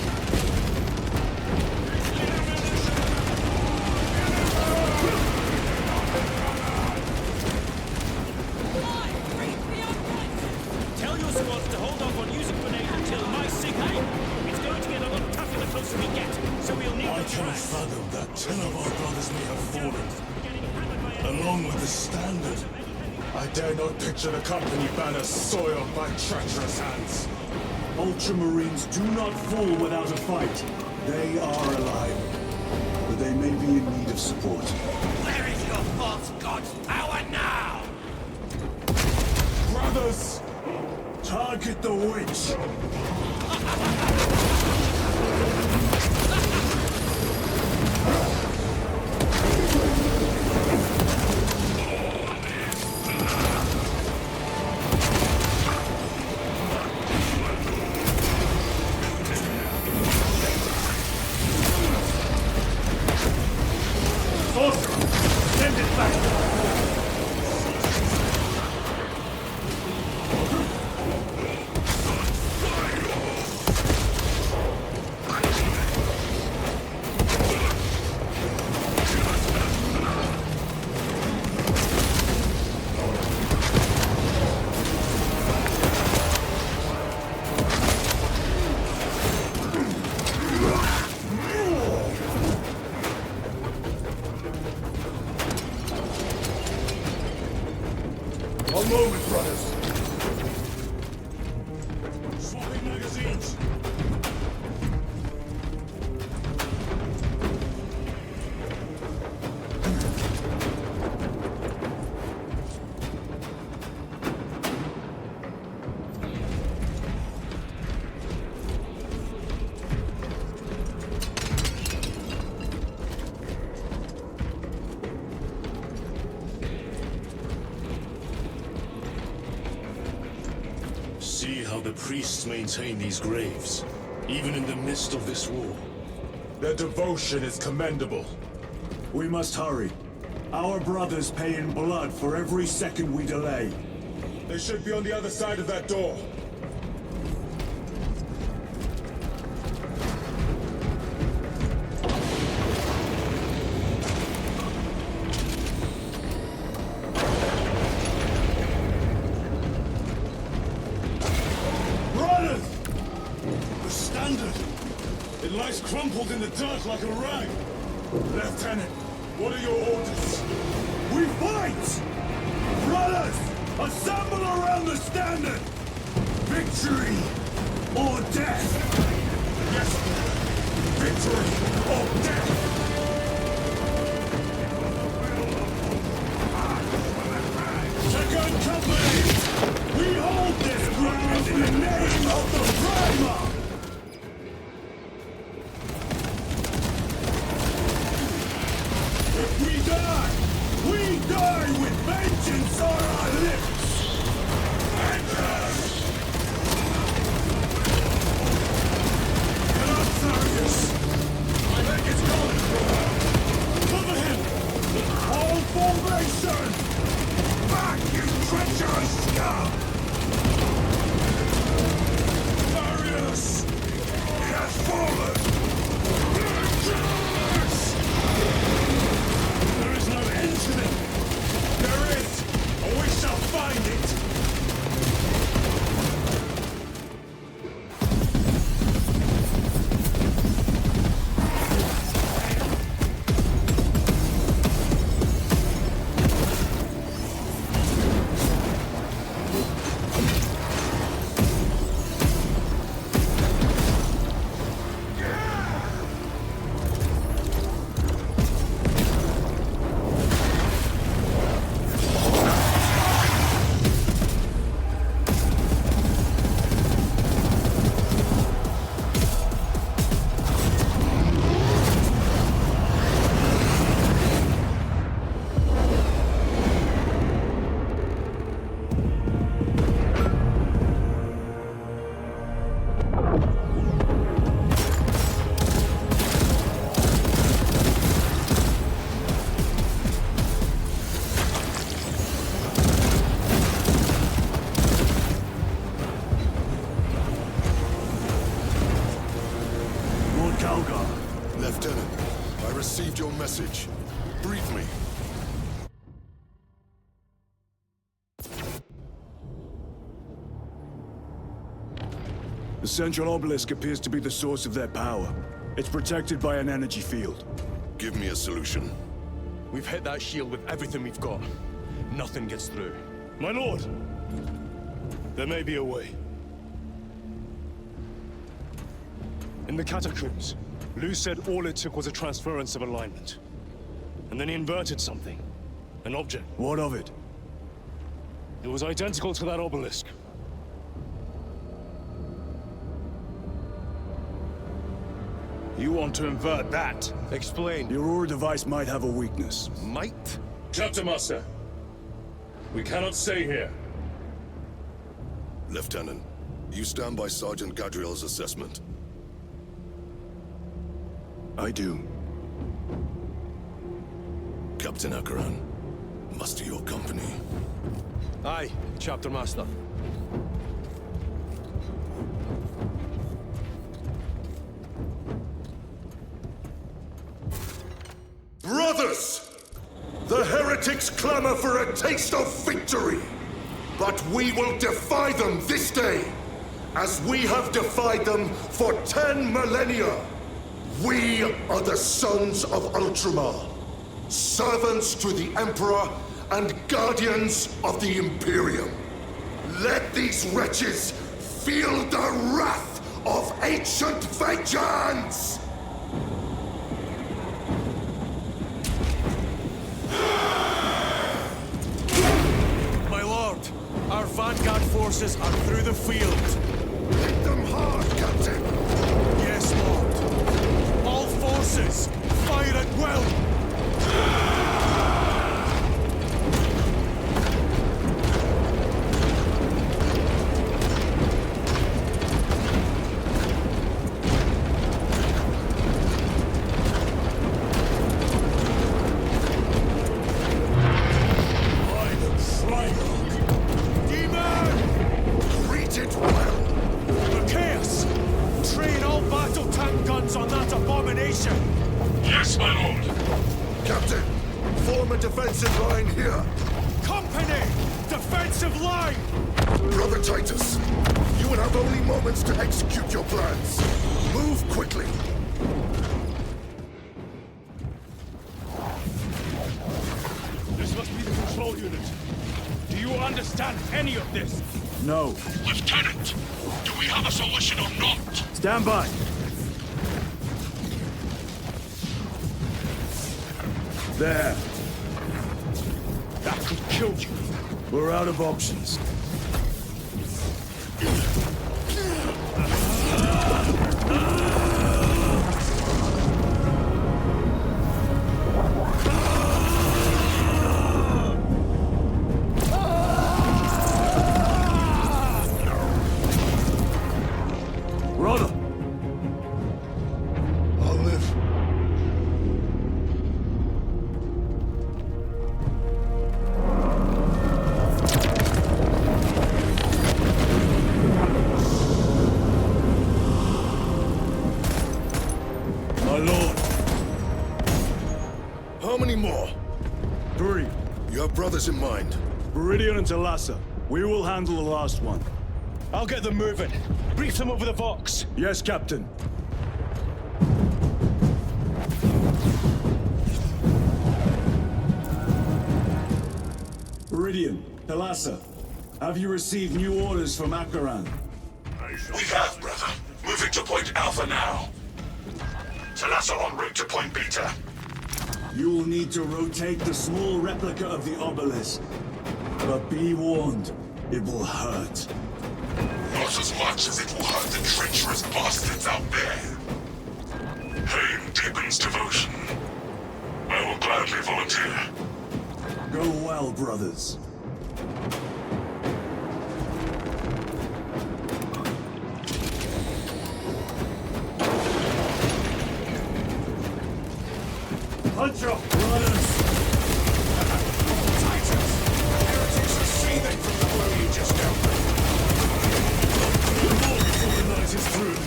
Tell your squads to hold off on using grenades until my signal. It's going to get a lot tougher the closer we get, so we'll need I the cannot tracks. fathom that 10 of our brothers may have fallen, along with the standard. I dare not picture the company banner soiled by treacherous hands. Ultramarines do not fall without a fight. They are alive, but they may be in need of support. Where is your false god's power now? Brothers, target the witch. Send it back! One moment, brothers. Swapping magazines. See how the priests maintain these graves, even in the midst of this war. Their devotion is commendable. We must hurry. Our brothers pay in blood for every second we delay. They should be on the other side of that door. Brothers! The standard! It lies crumpled in the dirt like a rag. Lieutenant, what are your orders? We fight! Brothers! Assemble around the standard! Victory or death! Yes, victory or death! Second company! We hold this ground in the name of the Primer! If we die with vengeance on our lips! Vengeance! Get up, Sarius! I think it's coming! Cover him! All formation! Back, you treacherous scum! Sarius! message. Brief me. The central obelisk appears to be the source of their power. It's protected by an energy field. Give me a solution. We've hit that shield with everything we've got. Nothing gets through. My lord! There may be a way. In the catacombs, Lou said all it took was a transference of alignment. And then he inverted something. An object. What of it? It was identical to that obelisk. You want to invert that? Explain. The Aurora device might have a weakness. Might? Chapter Master. We cannot stay here. Lieutenant, you stand by Sergeant Gadriel's assessment. I do. Captain Akaran, muster your company. Aye, Chapter Master. Brothers! The heretics clamor for a taste of victory. But we will defy them this day, as we have defied them for 10 millennia. We are the sons of Ultramar, servants to the Emperor and guardians of the Imperium. Let these wretches feel the wrath of ancient vengeance! Our vanguard forces are through the field. Hit them hard, Captain! Yes, Lord. All forces, fire at will! Yes, my lord! Captain, form a defensive line here. Company! Defensive line! Brother Titus, you will have only moments to execute your plans. Move quickly. This must be the control unit. Do you understand any of this? No. Lieutenant, do we have a solution or not? Stand by. There. That could kill you. We're out of options. Brother! I'll live. My lord. How many more? 3. You have brothers in mind. Viridian and Talassa. We will handle the last one. I'll get them moving. Brief them over the Vox. Yes, Captain. Viridian, Talassa, have you received new orders from Akaran? We have, brother. Moving to Point Alpha now. Talassa en route to Point Beta. You will need to rotate the small replica of the obelisk. But be warned, it will hurt. Not as much as it will hurt the treacherous bastards out there. Pain deepens devotion. I will gladly volunteer. Go well, brothers. Punch up, brothers! Titans! Heretics are seething from the blow you just dealt with. More before the night is through.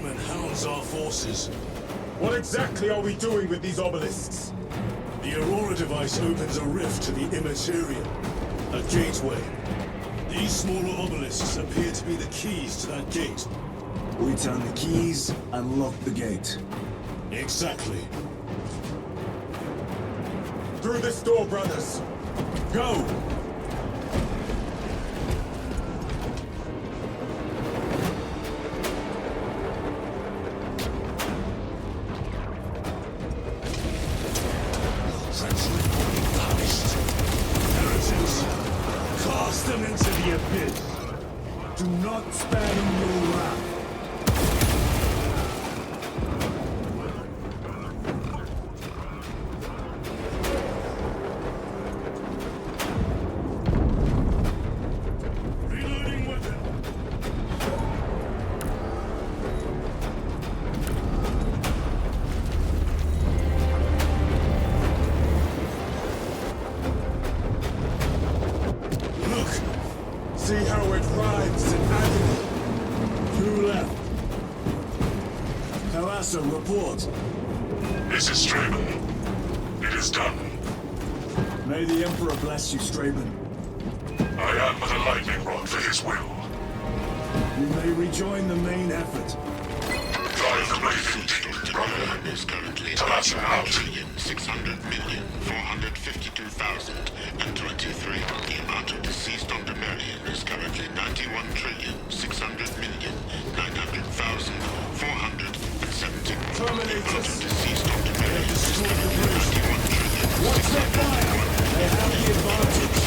demon hounds our forces. What exactly are we doing with these obelisks? The Aurora device opens a rift to the immaterial. A gateway. These smaller obelisks appear to be the keys to that gate. We turn the keys and lock the gate. Exactly. Through this door, brothers! Go! Cast them into the abyss! Do not spare them your wrath. Reloading weapon! See how it writhes in agony. Two left. Kawasa, report. This is Straben. It is done. May the Emperor bless you, Straben. I am but a lightning rod for his will. You may rejoin the main effort. Drive the blade indeed, brother. Is currently Talassa out. 600,452,023. The amount of deceased on Demarian is currently 91,600,900,470. Terminators! Deceased on They have Demarian is destroyed the currently bridge. 91,600,000. Watch the fire! They have the advantage.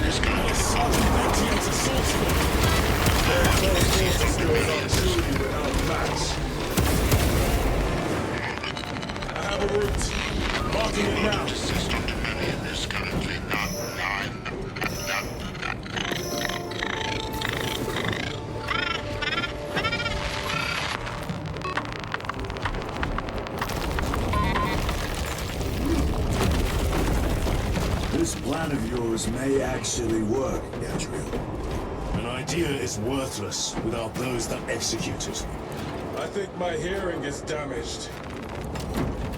Is currently Sergeant Etienne's assault squad. Their close forces skills are truly without match. I have a route. Marking it now. deceased on Demarian is currently 9. This plan of yours may actually work, Gadriel. An idea is worthless without those that execute it. I think my hearing is damaged.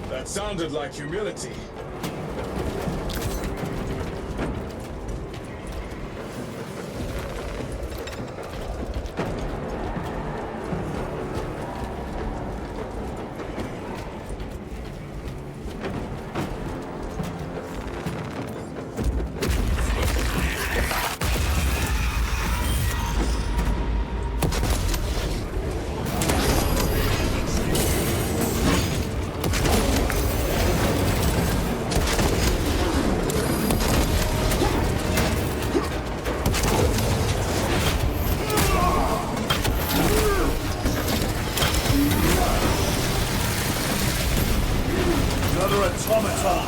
That sounded like humility. Another automaton!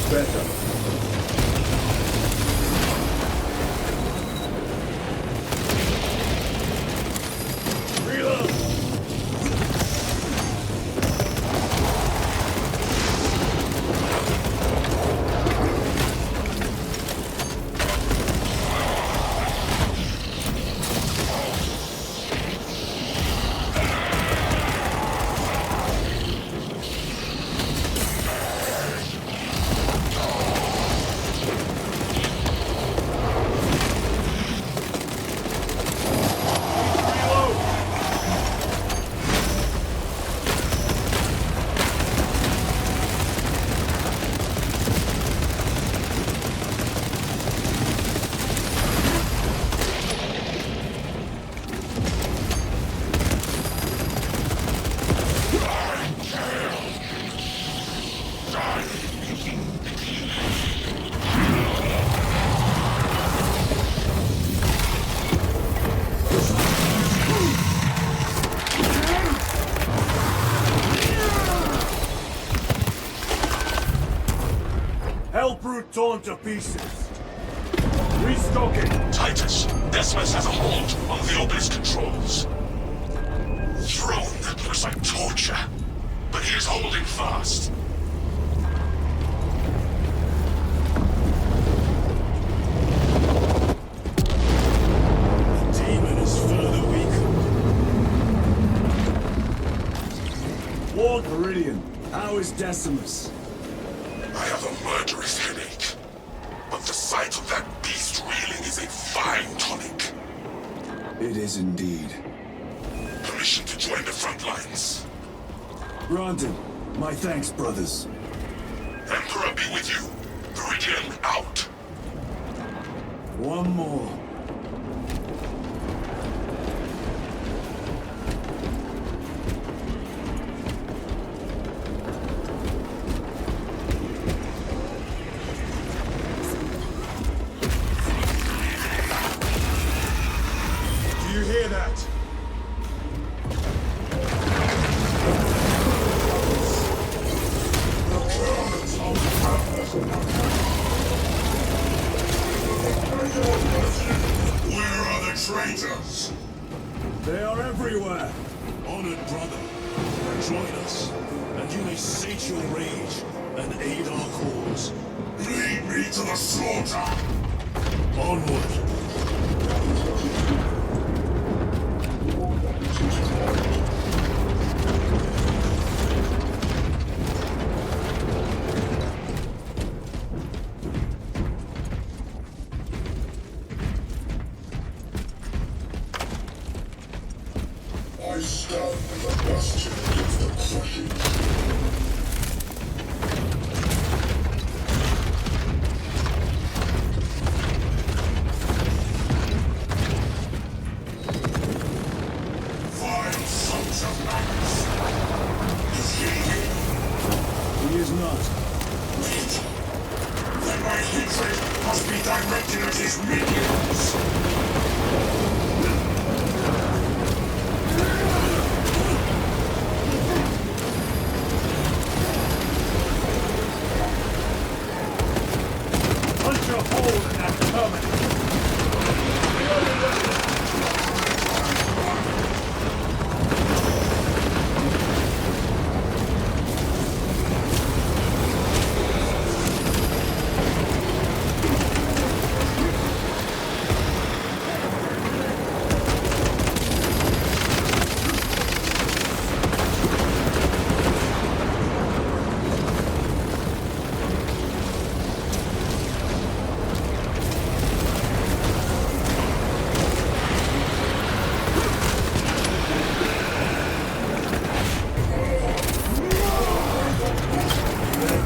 much better. Torn to pieces. Restocking. Titus, Decimus has a hold on the obelisk controls. Throne that looks like torture, but he is holding fast. The demon is further weakened. Ward Viridian, how is Decimus? I have a murderous headache. But the sight of that beast reeling is a fine tonic. It is indeed. Permission to join the front lines. Granted. My thanks, brothers. Emperor be with you. Viridian out. One more. They are everywhere! Honored brother, join us, and you may sate your rage and aid our cause. Lead me to the slaughter! Onward! I stand with the bastion against the crushing. Vile sons of Manos. Is he here? He is not. Wait. Then my hatred must be directed at his minions. Punch a hole in that terminal!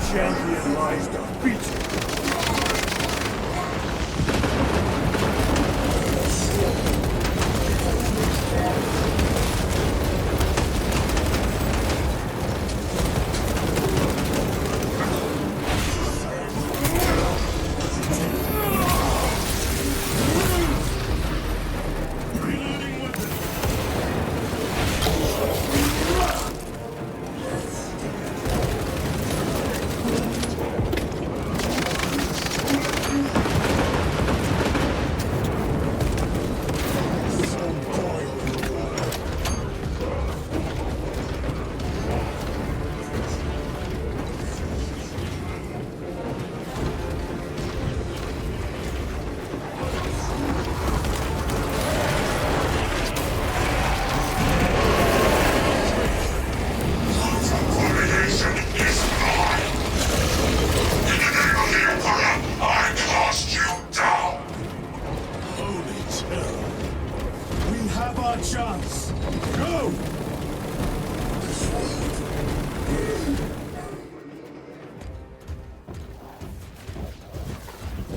Champion lies defeated.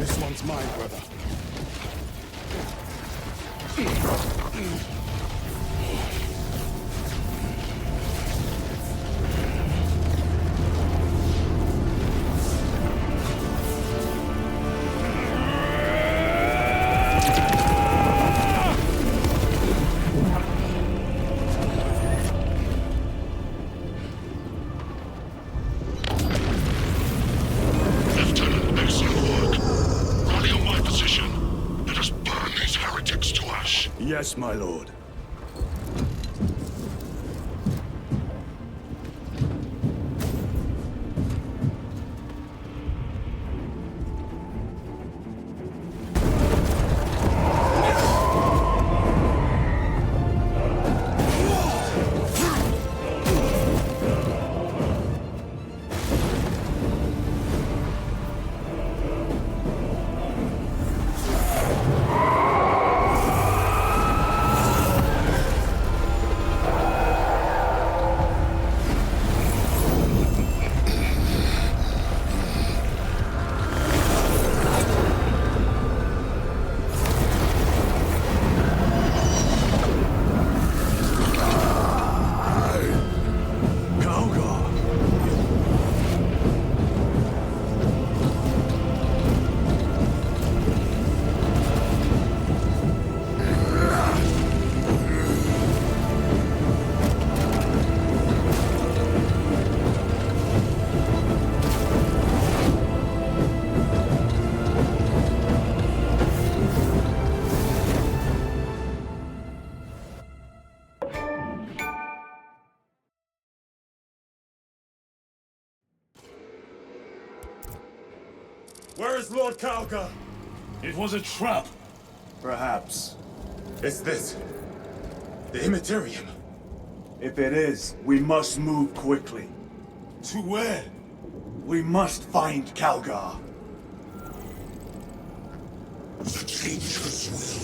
This one's mine, brother. Yes, my lord. Where is Lord Calgar? It was a trap. Perhaps. It's this. The Immaterium. If it is, we must move quickly. To where? We must find Calgar. The Changeless will